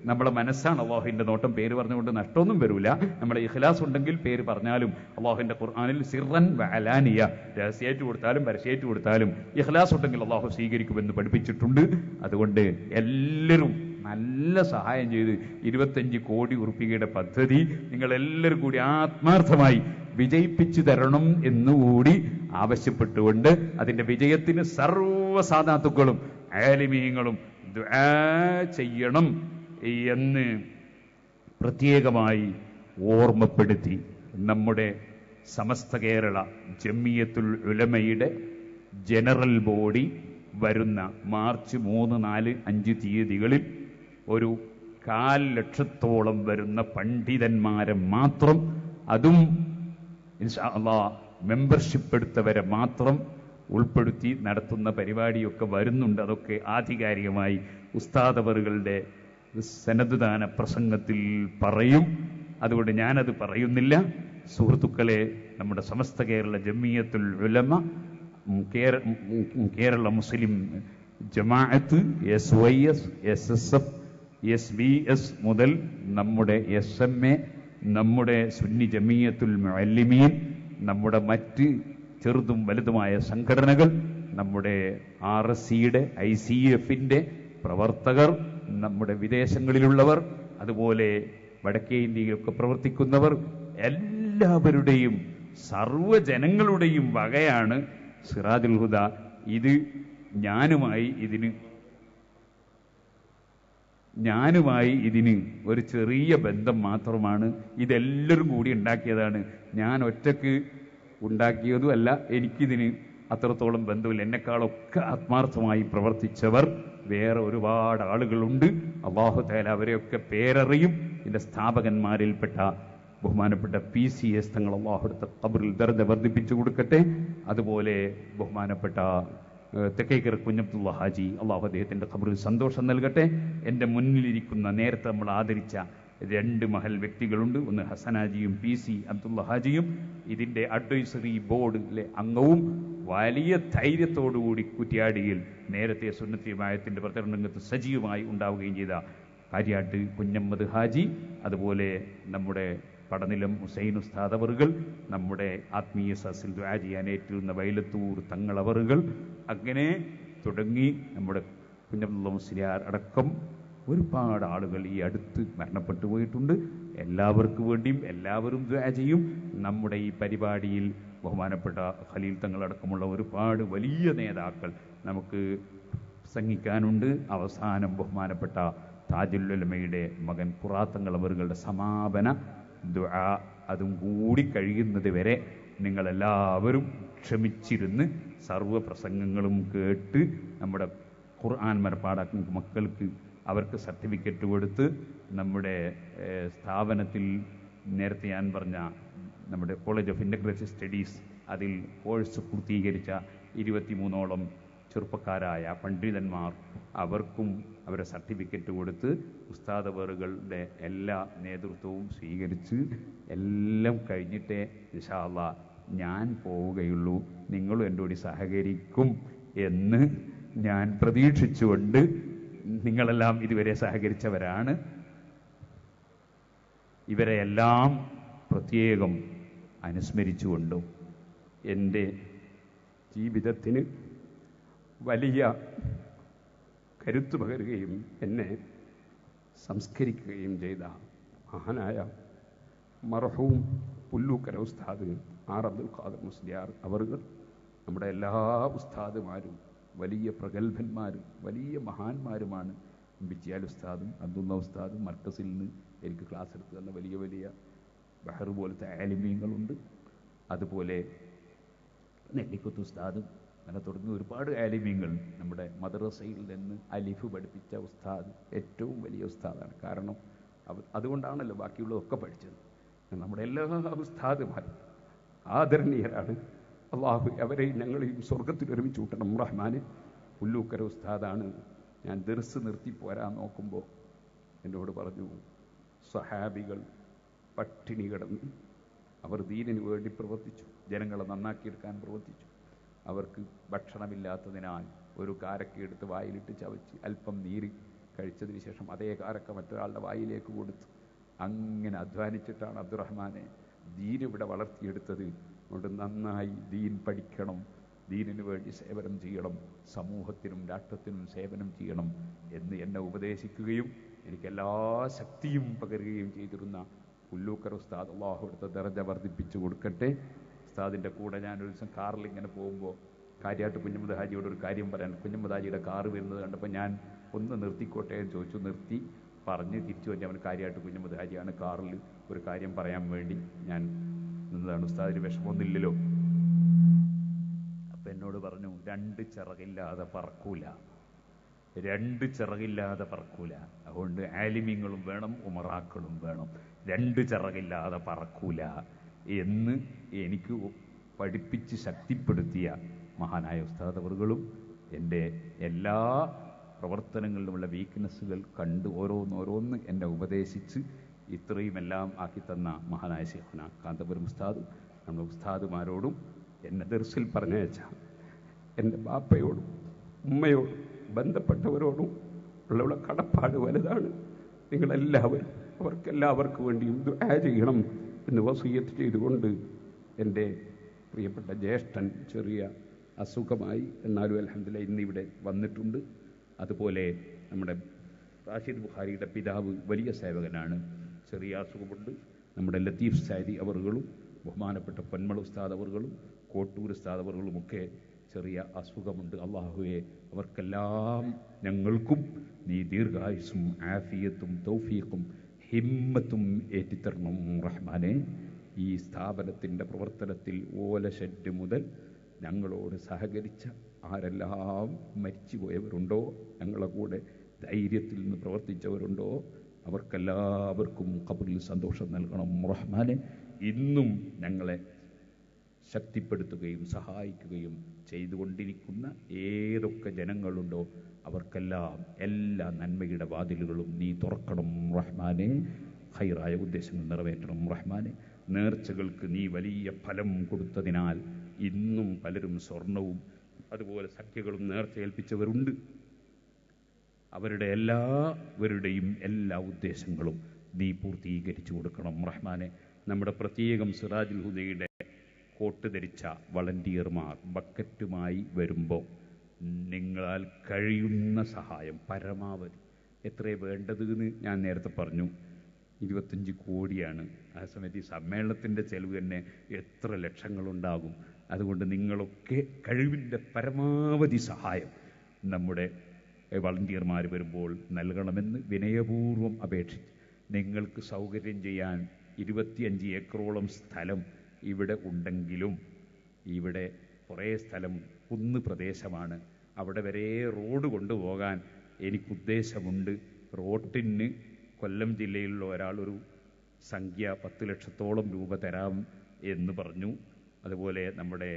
നമ്മളെ മനസ്സാണ് അള്ളാഹുവിൻ്റെ നോട്ടം. പേര് പറഞ്ഞുകൊണ്ട് നഷ്ടമൊന്നും വരില്ല. നമ്മളെ ഇഖ്ലാസ് ഉണ്ടെങ്കിൽ പേര് പറഞ്ഞാലും അള്ളാഹുവിൻ്റെ ഖുർആനിൽ സിർറൻ വഅലാനിയ, രഹസ്യമായിട്ട് കൊടുത്താലും പരസ്യമായിട്ട് കൊടുത്താലും ഇഖ്ലാസ് ഉണ്ടെങ്കിൽ അള്ളാഹു സ്വീകരിക്കുമെന്ന് പഠിപ്പിച്ചിട്ടുണ്ട്. അതുകൊണ്ട് എല്ലാവരും നല്ല സഹായം ചെയ്ത് 25 കോടി ഉറുപ്പികയുടെ പദ്ധതി നിങ്ങളെല്ലാവരും കൂടി ആത്മാർത്ഥമായി വിജയിപ്പിച്ചു തരണം എന്നുകൂടി ആവശ്യപ്പെട്ടുകൊണ്ട് അതിൻ്റെ വിജയത്തിന് സർവ്വ സാദാത്തുക്കളും ആലിമീങ്ങളും ദുആ ചെയ്യണം എന്ന് പ്രത്യേകമായി ഓർമ്മപ്പെടുത്തി നമ്മുടെ സമസ്ത കേരള ജമിയത്തുൽ ഉലമയുടെ ജനറൽ ബോഡി വരുന്ന മാർച്ച് 3, 4, 5 തീയതികളിൽ ഒരു 1/4 ലക്ഷത്തോളം വരുന്ന പണ്ഡിതന്മാരെ മാത്രം, അതും ഇൻഷാ അല്ലാഹ് മെമ്പർഷിപ്പ് എടുത്തവരെ മാത്രം ഉൾപ്പെടുത്തി നടത്തുന്ന പരിപാടിയൊക്കെ വരുന്നുണ്ട്. അതൊക്കെ ആധികാരികമായി ഉസ്താദ് അവറുകളുടെ സനദ്ദാന പ്രസംഗത്തിൽ പറയും. അതുകൊണ്ട് ഞാനത് പറയുന്നില്ല. സുഹൃത്തുക്കളെ, നമ്മുടെ സമസ്ത കേരള ജമിയത്തുൽ ഉലമ, കേരള മുസ്ലിം ജമാഅത്ത്, SYS, SSF, SBS മുതൽ നമ്മുടെ SMA, നമ്മുടെ സുന്നി ജമിയത്തുൽ മുഅല്ലിമീൻ, നമ്മുടെ മറ്റ് ചെറുതും വലുതുമായ സംഘടനകൾ, നമ്മുടെ RSCയുടെ ICF-ന്റെ പ്രവർത്തകർ, നമ്മുടെ വിദേശങ്ങളിലുള്ളവർ, അതുപോലെ വടക്കേ ഇന്ത്യയിലൊക്കെ പ്രവർത്തിക്കുന്നവർ, എല്ലാവരുടെയും സർവ്വജനങ്ങളുടെയും വകയാണ് സിറാജുൽ ഹുദ. ഇത് ഞാനുമായി ഇതിന് ഒരു ചെറിയ ബന്ധം മാത്രമാണ്. ഇതെല്ലാവരും കൂടി ഉണ്ടാക്കിയതാണ്. ഞാൻ ഒറ്റക്ക് ഉണ്ടാക്കിയതും അല്ല. എനിക്കിതിന് അത്രത്തോളം ബന്ധമില്ല. എന്നെക്കാളൊക്കെ ആത്മാർത്ഥമായി പ്രവർത്തിച്ചവർ വേറെ ഒരുപാട് ആളുകളുണ്ട്. അല്ലാഹു തആല അവരെയൊക്കെ പേരറിയും. ഇതിന്റെ സ്ഥാപകന്മാരിൽപ്പെട്ട ബഹുമാനപ്പെട്ട PCS തങ്ങൾ അല്ലാഹുവിന്റെ ഖബറിൽ ദർജ വർദ്ധിപ്പിച്ചു കൊടുക്കട്ടെ. അതുപോലെ ബഹുമാനപ്പെട്ട തെക്കേക്കര കുഞ്ഞബ്ദുള്ള ഹാജി, അള്ളാഹു അദ്ദേഹത്തിന്റെ ഖബറിൽ സന്തോഷം നൽകട്ടെ. എൻ്റെ മുന്നിലിരിക്കുന്ന നേരത്തെ നമ്മൾ ആദരിച്ച 2 മഹൽ വ്യക്തികളുണ്ട്. ഒന്ന് ഹസനാജിയും PC അബ്ദുള്ള ഹാജിയും, ഇതിൻ്റെ അഡ്വൈസറി ബോർഡിലെ അംഗവും, വലിയ ധൈര്യത്തോടുകൂടി കുറ്റ്യാടിയിൽ നേരത്തെ സുന്നത്തി ജമാഅത്തിന്റെ പ്രചരണ രംഗത്ത് സജീവമായി ഉണ്ടാവുകയും ചെയ്ത കാര്യാട്ട് കുഞ്ഞമ്മദ് ഹാജി, അതുപോലെ നമ്മുടെ പടനിലം ഹുസൈൻ ഉസ്താദ് അവറുകൾ, നമ്മുടെ ആത്മീയ സദസ്സിൽ ദുആ ചെയ്യാൻ ഏറ്റിരുന്ന വൈലത്തൂർ തങ്ങളവറുകൾ, അങ്ങനെ തുടങ്ങി നമ്മുടെ കുഞ്ഞബ്ദുള്ള മുസ്ലിയാർ അടക്കം ഒരുപാട് ആളുകൾ ഈ അടുത്ത് മരണപ്പെട്ടു പോയിട്ടുണ്ട്. എല്ലാവർക്കും വേണ്ടിയും എല്ലാവരും ദുആ ചെയ്യും. നമ്മുടെ ഈ പരിപാടിയിൽ ബഹുമാനപ്പെട്ട ഖലീൽ തങ്ങളടക്കമുള്ള ഒരുപാട് വലിയ നേതാക്കൾ നമുക്ക് പ്രസംഗിക്കാനുണ്ട്. അവസാനം ബഹുമാനപ്പെട്ട താജുൽ ഉലമയുടെ മകൻ ഖുറാത്തങ്ങൾ അവറുകളുടെ സമാപന ദുആ, അതും കൂടി കഴിയുന്നത് വരെ നിങ്ങളെല്ലാവരും ക്ഷമിച്ചിരുന്ന് സർവ്വ പ്രസംഗങ്ങളും കേട്ട് നമ്മുടെ ഖുർആൻ മനപ്പാടാക്കുന്ന മക്കൾക്ക് അവർക്ക് സർട്ടിഫിക്കറ്റ് കൊടുത്ത് നമ്മുടെ സ്ഥാപനത്തിൽ നേരത്തെ ഞാൻ പറഞ്ഞ നമ്മുടെ കോളേജ് ഓഫ് ഇൻ്റഗ്രേറ്റഡ് സ്റ്റഡീസ് അതിൽ കോഴ്സ് പൂർത്തീകരിച്ച 23ഓളം ചെറുപ്പക്കാരായ പണ്ഡിതന്മാർ, അവർക്കും അവരെ സർട്ടിഫിക്കറ്റ് കൊടുത്ത് ഉസ്താദ് അവറുകളുടെ എല്ലാ നേതൃത്വവും സ്വീകരിച്ച് എല്ലാം കഴിഞ്ഞിട്ടേ ഇൻഷാ അല്ലാഹ് ഞാൻ പോവുകയുള്ളൂ. നിങ്ങളും എന്നോട് സഹകരിക്കും എന്ന് ഞാൻ പ്രതീക്ഷിച്ചുകൊണ്ട്, നിങ്ങളെല്ലാം ഇതുവരെ സഹകരിച്ചവരാണ്. ഇവരെയെല്ലാം പ്രത്യേകം അനുസ്മരിച്ചുകൊണ്ടും എൻ്റെ ജീവിതത്തിന് വലിയ കരുത്തു പകരുകയും എന്നെ സംസ്കരിക്കുകയും ചെയ്ത മഹാനായ മർഹൂം പുല്ലൂക്കര ഉസ്താദ് ആർ അബ്ദുൽ ഖാദർ മുസ്ലിയാർ അവറുകൾ, നമ്മുടെ എല്ലാ ഉസ്താദുമാരും വലിയ പ്രഗത്ഭന്മാരും വലിയ മഹാന്മാരുമാണ്. ബിജിയാൽ ഉസ്താദും അബ്ദുള്ള ഉസ്താദും മർക്കസിൽ നിന്ന് എനിക്ക് ക്ലാസ് എടുത്ത് തന്ന വലിയ വലിയ ബഹർ പോലത്തെ ആലിമീങ്ങളുണ്ട്. അതുപോലെ നെല്ലിക്കുത്ത് ഉസ്താദും അങ്ങനെ തുടങ്ങി ഒരുപാട് ആലിമീങ്ങൾ. നമ്മുടെ മദ്രസയിൽ നിന്ന് അലിഫ് പഠിപ്പിച്ച ഉസ്താദ് ഏറ്റവും വലിയ ഉസ്താദാണ്. കാരണം അതുകൊണ്ടാണല്ലോ ബാക്കിയുള്ളതൊക്കെ പഠിച്ചത്. നമ്മുടെ എല്ലാ ഉസ്താദുമാരും ആദരണീയരാണ്. അള്ളാഹു അവരെയും ഞങ്ങളെയും സ്വർഗത്തിൽ ഒരുമിച്ച് കൂട്ടണം. റഹ്മാന് പുല്ലൂക്കര ഉസ്താദാണ്. ഞാൻ ദർസ് നിർത്തി പോരാൻ നോക്കുമ്പോൾ എന്നോട് പറഞ്ഞു, സഹാബികൾ പട്ടിണി കിടന്ന് അവർ ദീനിന് വേണ്ടി പ്രവർത്തിച്ചു, ജനങ്ങളെ നന്നാക്കിയെടുക്കാൻ പ്രവർത്തിച്ചു. അവർക്ക് ഭക്ഷണമില്ലാത്തതിനാൽ ഒരു കാരക്ക എടുത്ത് വായിലിട്ട് ചവച്ച് അല്പം നീര് കഴിച്ചതിന് ശേഷം അതേ കാരക്ക മറ്റൊരാളുടെ വായിലേക്ക് കൊടുത്ത് അങ്ങനെ അധ്വാനിച്ചിട്ടാണ് അബ്ദുറഹ്മാനെ ദീൻ ഇവിടെ വളർത്തിയെടുത്തത്. അതുകൊണ്ട് നന്നായി ദീൻ പഠിക്കണം, ദീനിനു വേണ്ടി സേവനം ചെയ്യണം, സമൂഹത്തിനും രാഷ്ട്രത്തിനും സേവനം ചെയ്യണം എന്ന് എന്നെ ഉപദേശിക്കുകയും എനിക്ക് എല്ലാ ശക്തിയും പകരുകയും ചെയ്തിരുന്ന പുല്ലൂക്കർ ഉസ്താദ്, അള്ളാഹു എടുത്ത ദർജ വർദ്ധിപ്പിച്ചു കൊടുക്കട്ടെ. ഉസ്താദിൻ്റെ കൂടെ ഞാനൊരു ദിവസം കാറിൽ ഇങ്ങനെ പോകുമ്പോൾ കാര്യമായിട്ട് കുഞ്ഞമ്മദ് ഹാജിയോട് ഒരു കാര്യം പറയാൻ, കുഞ്ഞമ്മദ് ഹാജിയുടെ കാറ് വരുന്നത് കണ്ടപ്പോൾ ഞാൻ ഒന്ന് നിർത്തിക്കോട്ടെ എന്ന് ചോദിച്ചു. നിർത്തി പറഞ്ഞ് തിരിച്ചു വന്ന് അവൻ കാര്യമായിട്ട് കുഞ്ഞമ്മദ് ഹാജിയാണ് കാറിൽ ഒരു കാര്യം പറയാൻ വേണ്ടി ഞാൻ നിന്നതാണ്. ഉസ്താദിന് വിഷമമൊന്നുമില്ലല്ലോ. അപ്പം എന്നോട് പറഞ്ഞു, 2 ചിറകില്ലാതെ പറക്കൂല, 2 ചിറകില്ലാതെ പറക്കൂല. അതുകൊണ്ട് ആലിമീങ്ങളും വേണം, ഉമറാക്കളും വേണം, 2 ചിറകില്ലാതെ പറക്കൂല എന്ന് എനിക്ക് പഠിപ്പിച്ച് ശക്തിപ്പെടുത്തിയ മഹാനായ ഉസ്താദ് അവറുകളും എൻ്റെ എല്ലാ പ്രവർത്തനങ്ങളിലുമുള്ള വീക്ക്നെസ്സുകൾ കണ്ട് ഓരോന്നോരോന്ന് എന്നെ ഉപദേശിച്ച് ഇത്രയുമെല്ലാം ആക്കി തന്ന മഹാനായ ശൈഖുന കാന്തപുരം ഉസ്താദ്, നമ്മുടെ ഉസ്താദുമാരോടും എന്നെ ദർസിൽ പറഞ്ഞയച്ച എൻ്റെ ബാപ്പയോടും ഉമ്മയോടും ബന്ധപ്പെട്ടവരോടും ഉള്ള കടപ്പാട് വലുതാണ്. നിങ്ങളെല്ലാവരും അവർക്കെല്ലാവർക്കും വേണ്ടിയും ദുആ ചെയ്യണം എന്ന് വസിയ്യത്ത് ചെയ്തുകൊണ്ട് എൻ്റെ പ്രിയപ്പെട്ട ജ്യേഷ്ഠൻ ചെറിയ അസുഖമായി, എന്നാലും അൽഹംദുലില്ലാഹ് ഇന്നിവിടെ വന്നിട്ടുണ്ട്. അതുപോലെ നമ്മുടെ റാഷിദ് ബുഖാരിയുടെ പിതാവ് വലിയ സേവകനാണ്, ചെറിയ അസുഖമുണ്ട്. നമ്മുടെ ലത്തീഫ് സാദി അവറുകളും ബഹുമാനപ്പെട്ട പൊന്മള ഉസ്താദ് അവറുകളും കോട്ടൂർ ഉസ്താദ് അവറുകളുമൊക്കെ ചെറിയ അസുഖമുണ്ട്. അള്ളാഹുവെ അവർക്കെല്ലാം ഞങ്ങൾക്കും നീ ദീർഘായുസ്സും ആഫിയത്തും തൗഫീഖും ഹിമ്മത്തും ഏറ്റിത്തരണം റഹ്മാനെ. ഈ സ്ഥാപനത്തിൻ്റെ പ്രവർത്തനത്തിൽ ഓലഷെഡ് മുതൽ ഞങ്ങളോട് സഹകരിച്ച ആരെല്ലാം മരിച്ചുപോയവരുണ്ടോ, ഞങ്ങളെ കൂടെ ധൈര്യത്തിൽ നിന്ന് പ്രവർത്തിച്ചവരുണ്ടോ, അവർക്കെല്ലാവർക്കും ഖബറിൽ സന്തോഷം നൽകണം റഹ്മാനെ. ഇന്നും ഞങ്ങളെ ശക്തിപ്പെടുത്തുകയും സഹായിക്കുകയും ചെയ്തുകൊണ്ടിരിക്കുന്ന ഏതൊക്കെ ജനങ്ങളുണ്ടോ അവർക്കെല്ലാം എല്ലാ നന്മയുടെ വാതിലുകളും നീ തുറക്കണം റഹ്മാനെ. ഖൈറായ ഉദ്ദേശങ്ങൾ നിറവേറ്റണം റഹ്മാനെ. നേർച്ചകൾക്ക് നീ വലിയ ഫലം കൊടുത്തതിനാൽ ഇന്നും പലരും സ്വർണവും അതുപോലെ സഖ്യകളും നേർച്ച ഏൽപ്പിച്ചവരുണ്ട്. അവരുടെ എല്ലാവരുടെയും എല്ലാ ഉദ്ദേശങ്ങളും നീ പൂർത്തീകരിച്ചു കൊടുക്കണം റഹ്മാനെ. നമ്മുടെ പ്രത്യേകം സിറാജുൽ ഹുദയുടെ കോട്ട് ധരിച്ച വളണ്ടിയർമാർ ബക്കറ്റുമായി വരുമ്പോൾ നിങ്ങളാൽ കഴിയുന്ന സഹായം പരമാവധി എത്രേ വേണ്ടത് എന്ന് ഞാൻ നേരത്തെ പറഞ്ഞു. 25 കോടിയാണ്. ആ സമയത്ത് ഈ സമ്മേളനത്തിൻ്റെ ചെലവ് തന്നെ എത്ര ലക്ഷങ്ങളുണ്ടാകും. അതുകൊണ്ട് നിങ്ങളൊക്കെ കഴിവിൻ്റെ പരമാവധി സഹായം നമ്മുടെ വളണ്ടിയർമാർ വരുമ്പോൾ നൽകണമെന്ന് വിനയപൂർവ്വം അപേക്ഷിച്ച്, നിങ്ങൾക്ക് സൗകര്യം ചെയ്യാൻ 25 ഏക്കറോളം സ്ഥലം ഇവിടെ ഉണ്ടെങ്കിലും ഇവിടെ കുറേ സ്ഥലം കുന്ന് പ്രദേശമാണ്. അവിടെ വരെ റോഡ് കൊണ്ടുപോകാൻ എനിക്കുദ്ദേശമുണ്ട്. റോട്ടിന് കൊല്ലം ജില്ലയിലുള്ള ഒരാൾ ഒരു സംഖ്യ 10 ലക്ഷത്തോളം രൂപ തരാം എന്ന് പറഞ്ഞു. അതുപോലെ നമ്മുടെ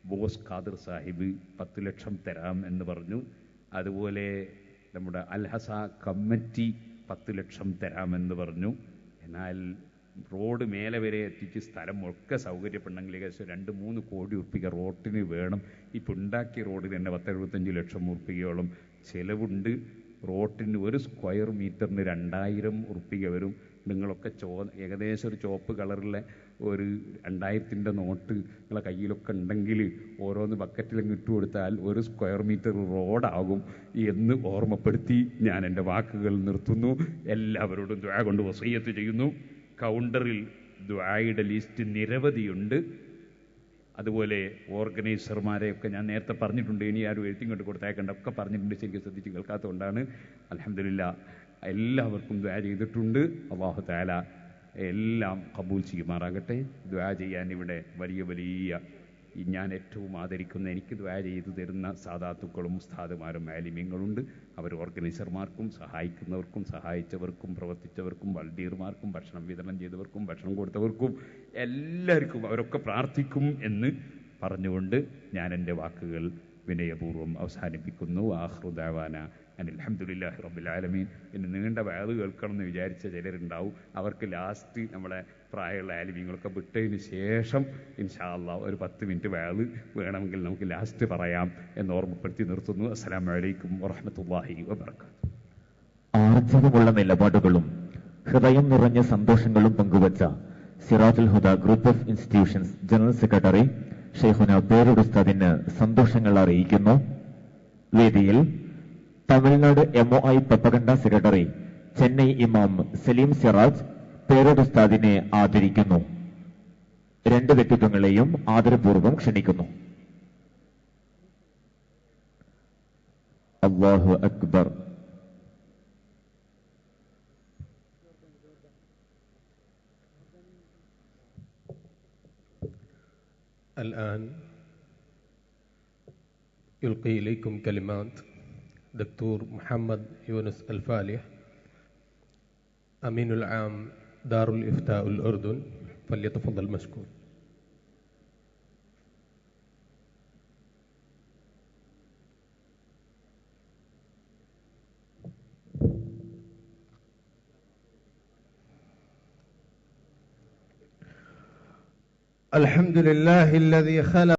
ബോസ് ഖാദർ സാഹിബ് 10 ലക്ഷം തരാം എന്ന് പറഞ്ഞു. അതുപോലെ നമ്മുടെ അൽഹസ കമ്മിറ്റി 10 ലക്ഷം തരാമെന്ന് പറഞ്ഞു. എന്നാൽ റോഡ് മേലെ വരെ എത്തിച്ച് സ്ഥലം ഒക്കെ സൗകര്യപ്പെടണമെങ്കിൽ ഏകദേശം 2-3 കോടി ഉറുപ്പിക റോട്ടിന് വേണം. ഇപ്പോൾ ഉണ്ടാക്കിയ റോഡിന് തന്നെ 10-75 ലക്ഷം ഉറുപ്പികയോളം ചിലവുണ്ട്. റോട്ടിന് ഒരു സ്ക്വയർ മീറ്ററിന് 2000 ഉറുപ്പിക വരും. നിങ്ങളൊക്കെ ഏകദേശം ഒരു ചുവപ്പ് കളറിലെ ഒരു 2000-ൻ്റെ നോട്ട് നിങ്ങളെ കയ്യിലൊക്കെ ഉണ്ടെങ്കിൽ ഓരോന്ന് ബക്കറ്റിലും ഇട്ട് കൊടുത്താൽ ഒരു സ്ക്വയർ മീറ്റർ റോഡാകും എന്ന് ഓർമ്മപ്പെടുത്തി ഞാൻ എൻ്റെ വാക്കുകൾ നിർത്തുന്നു. എല്ലാവരോടും ദുആ കൊണ്ട് വസിയ്യത്ത് ചെയ്യുന്നു. കൗണ്ടറിൽ ദുആയുടെ ലിസ്റ്റ് നിരവധിയുണ്ട്. അതുപോലെ ഓർഗനൈസർമാരെയൊക്കെ ഞാൻ നേരത്തെ പറഞ്ഞിട്ടുണ്ട്. ഇനി ആരും എഴുതി കൊണ്ട് കൊടുത്തേക്കണ്ട, ഒക്കെ പറഞ്ഞിട്ടുണ്ട്. ശരിക്കും ശ്രദ്ധിച്ച് കേൾക്കാത്തതുകൊണ്ടാണ്. അൽഹംദുലില്ലാഹ് എല്ലാവർക്കും ദുആ ചെയ്തിട്ടുണ്ട്. അല്ലാഹു തആല എല്ലാം കബൂൽ ചെയ്യുമാറാകട്ടെ. ദുആ ചെയ്യാൻ ഇവിടെ വലിയ വലിയ ഞാൻ ഏറ്റവും ആദരിക്കുന്ന, എനിക്ക് ദുആ ചെയ്തു തരുന്ന സാദാത്തുക്കളും ഉസ്താദുമാരും ആലിമീങ്ങളുണ്ട്. അവർ ഓർഗനൈസർമാർക്കും സഹായിക്കുന്നവർക്കും സഹായിച്ചവർക്കും പ്രവർത്തിച്ചവർക്കും വളണ്ടിയർമാർക്കും ഭക്ഷണം വിതരണം ചെയ്തവർക്കും ഭക്ഷണം കൊടുത്തവർക്കും എല്ലാവർക്കും അവരൊക്കെ പ്രാർത്ഥിക്കും എന്ന് പറഞ്ഞുകൊണ്ട് ഞാൻ എൻ്റെ വാക്കുകൾ വിനയപൂർവ്വം അവസാനിപ്പിക്കുന്നു. ആഖിറു ദഅവാന അൽഹംദുലില്ലാഹി റബ്ബിൽ ആലമീൻ. ഇനി നീണ്ട വഅദ് കേൾക്കണം എന്ന് വിചാരിച്ച ചിലരുണ്ടാവും. അവർക്ക് ലാസ്റ്റ് നമ്മളെ പ്രായമുള്ള ആലിമീങ്ങളൊക്കെ വിട്ടതിന് ശേഷം ഇൻഷാ അല്ലാഹ് ഒരു 10 മിനിറ്റ് വഅദ് വേണമെങ്കിൽ നമുക്ക് ലാസ്റ്റ് പറയാം എന്ന് ഓർമ്മപ്പെടുത്തി നിർത്തുന്നു. അസ്സലാമു അലൈക്കും വറഹ്മത്തുള്ളാഹി വബറകാതുഹു. ആർജവമുള്ള നിലപാടുകളും ഹൃദയം നിറഞ്ഞ സന്തോഷങ്ങളും പങ്കുവച്ച Sirajul Huda group of institutions general secretary Shaikhuna Perur ഉസ്താദിന് സന്തോഷങ്ങൾ അറിയിക്കുന്നു. വേദിയിൽ Tamil Nadu MOI propaganda secretary Chennai ഇമാം സലീം സിറാജ് പേരൂർ ഉസ്താദിനെ ആദരിക്കുന്നു. 2 വ്യക്തിത്വങ്ങളെയും ആദരപൂർവ്വം ക്ഷണിക്കുന്നു. അല്ലാഹു അക്ബർ. الآن يلقي إليكم كلمات دكتور محمد يونس الفالح أمين العام دار الإفتاء الأردن، فليتفضل مشكور. الحمد لله الذي خلق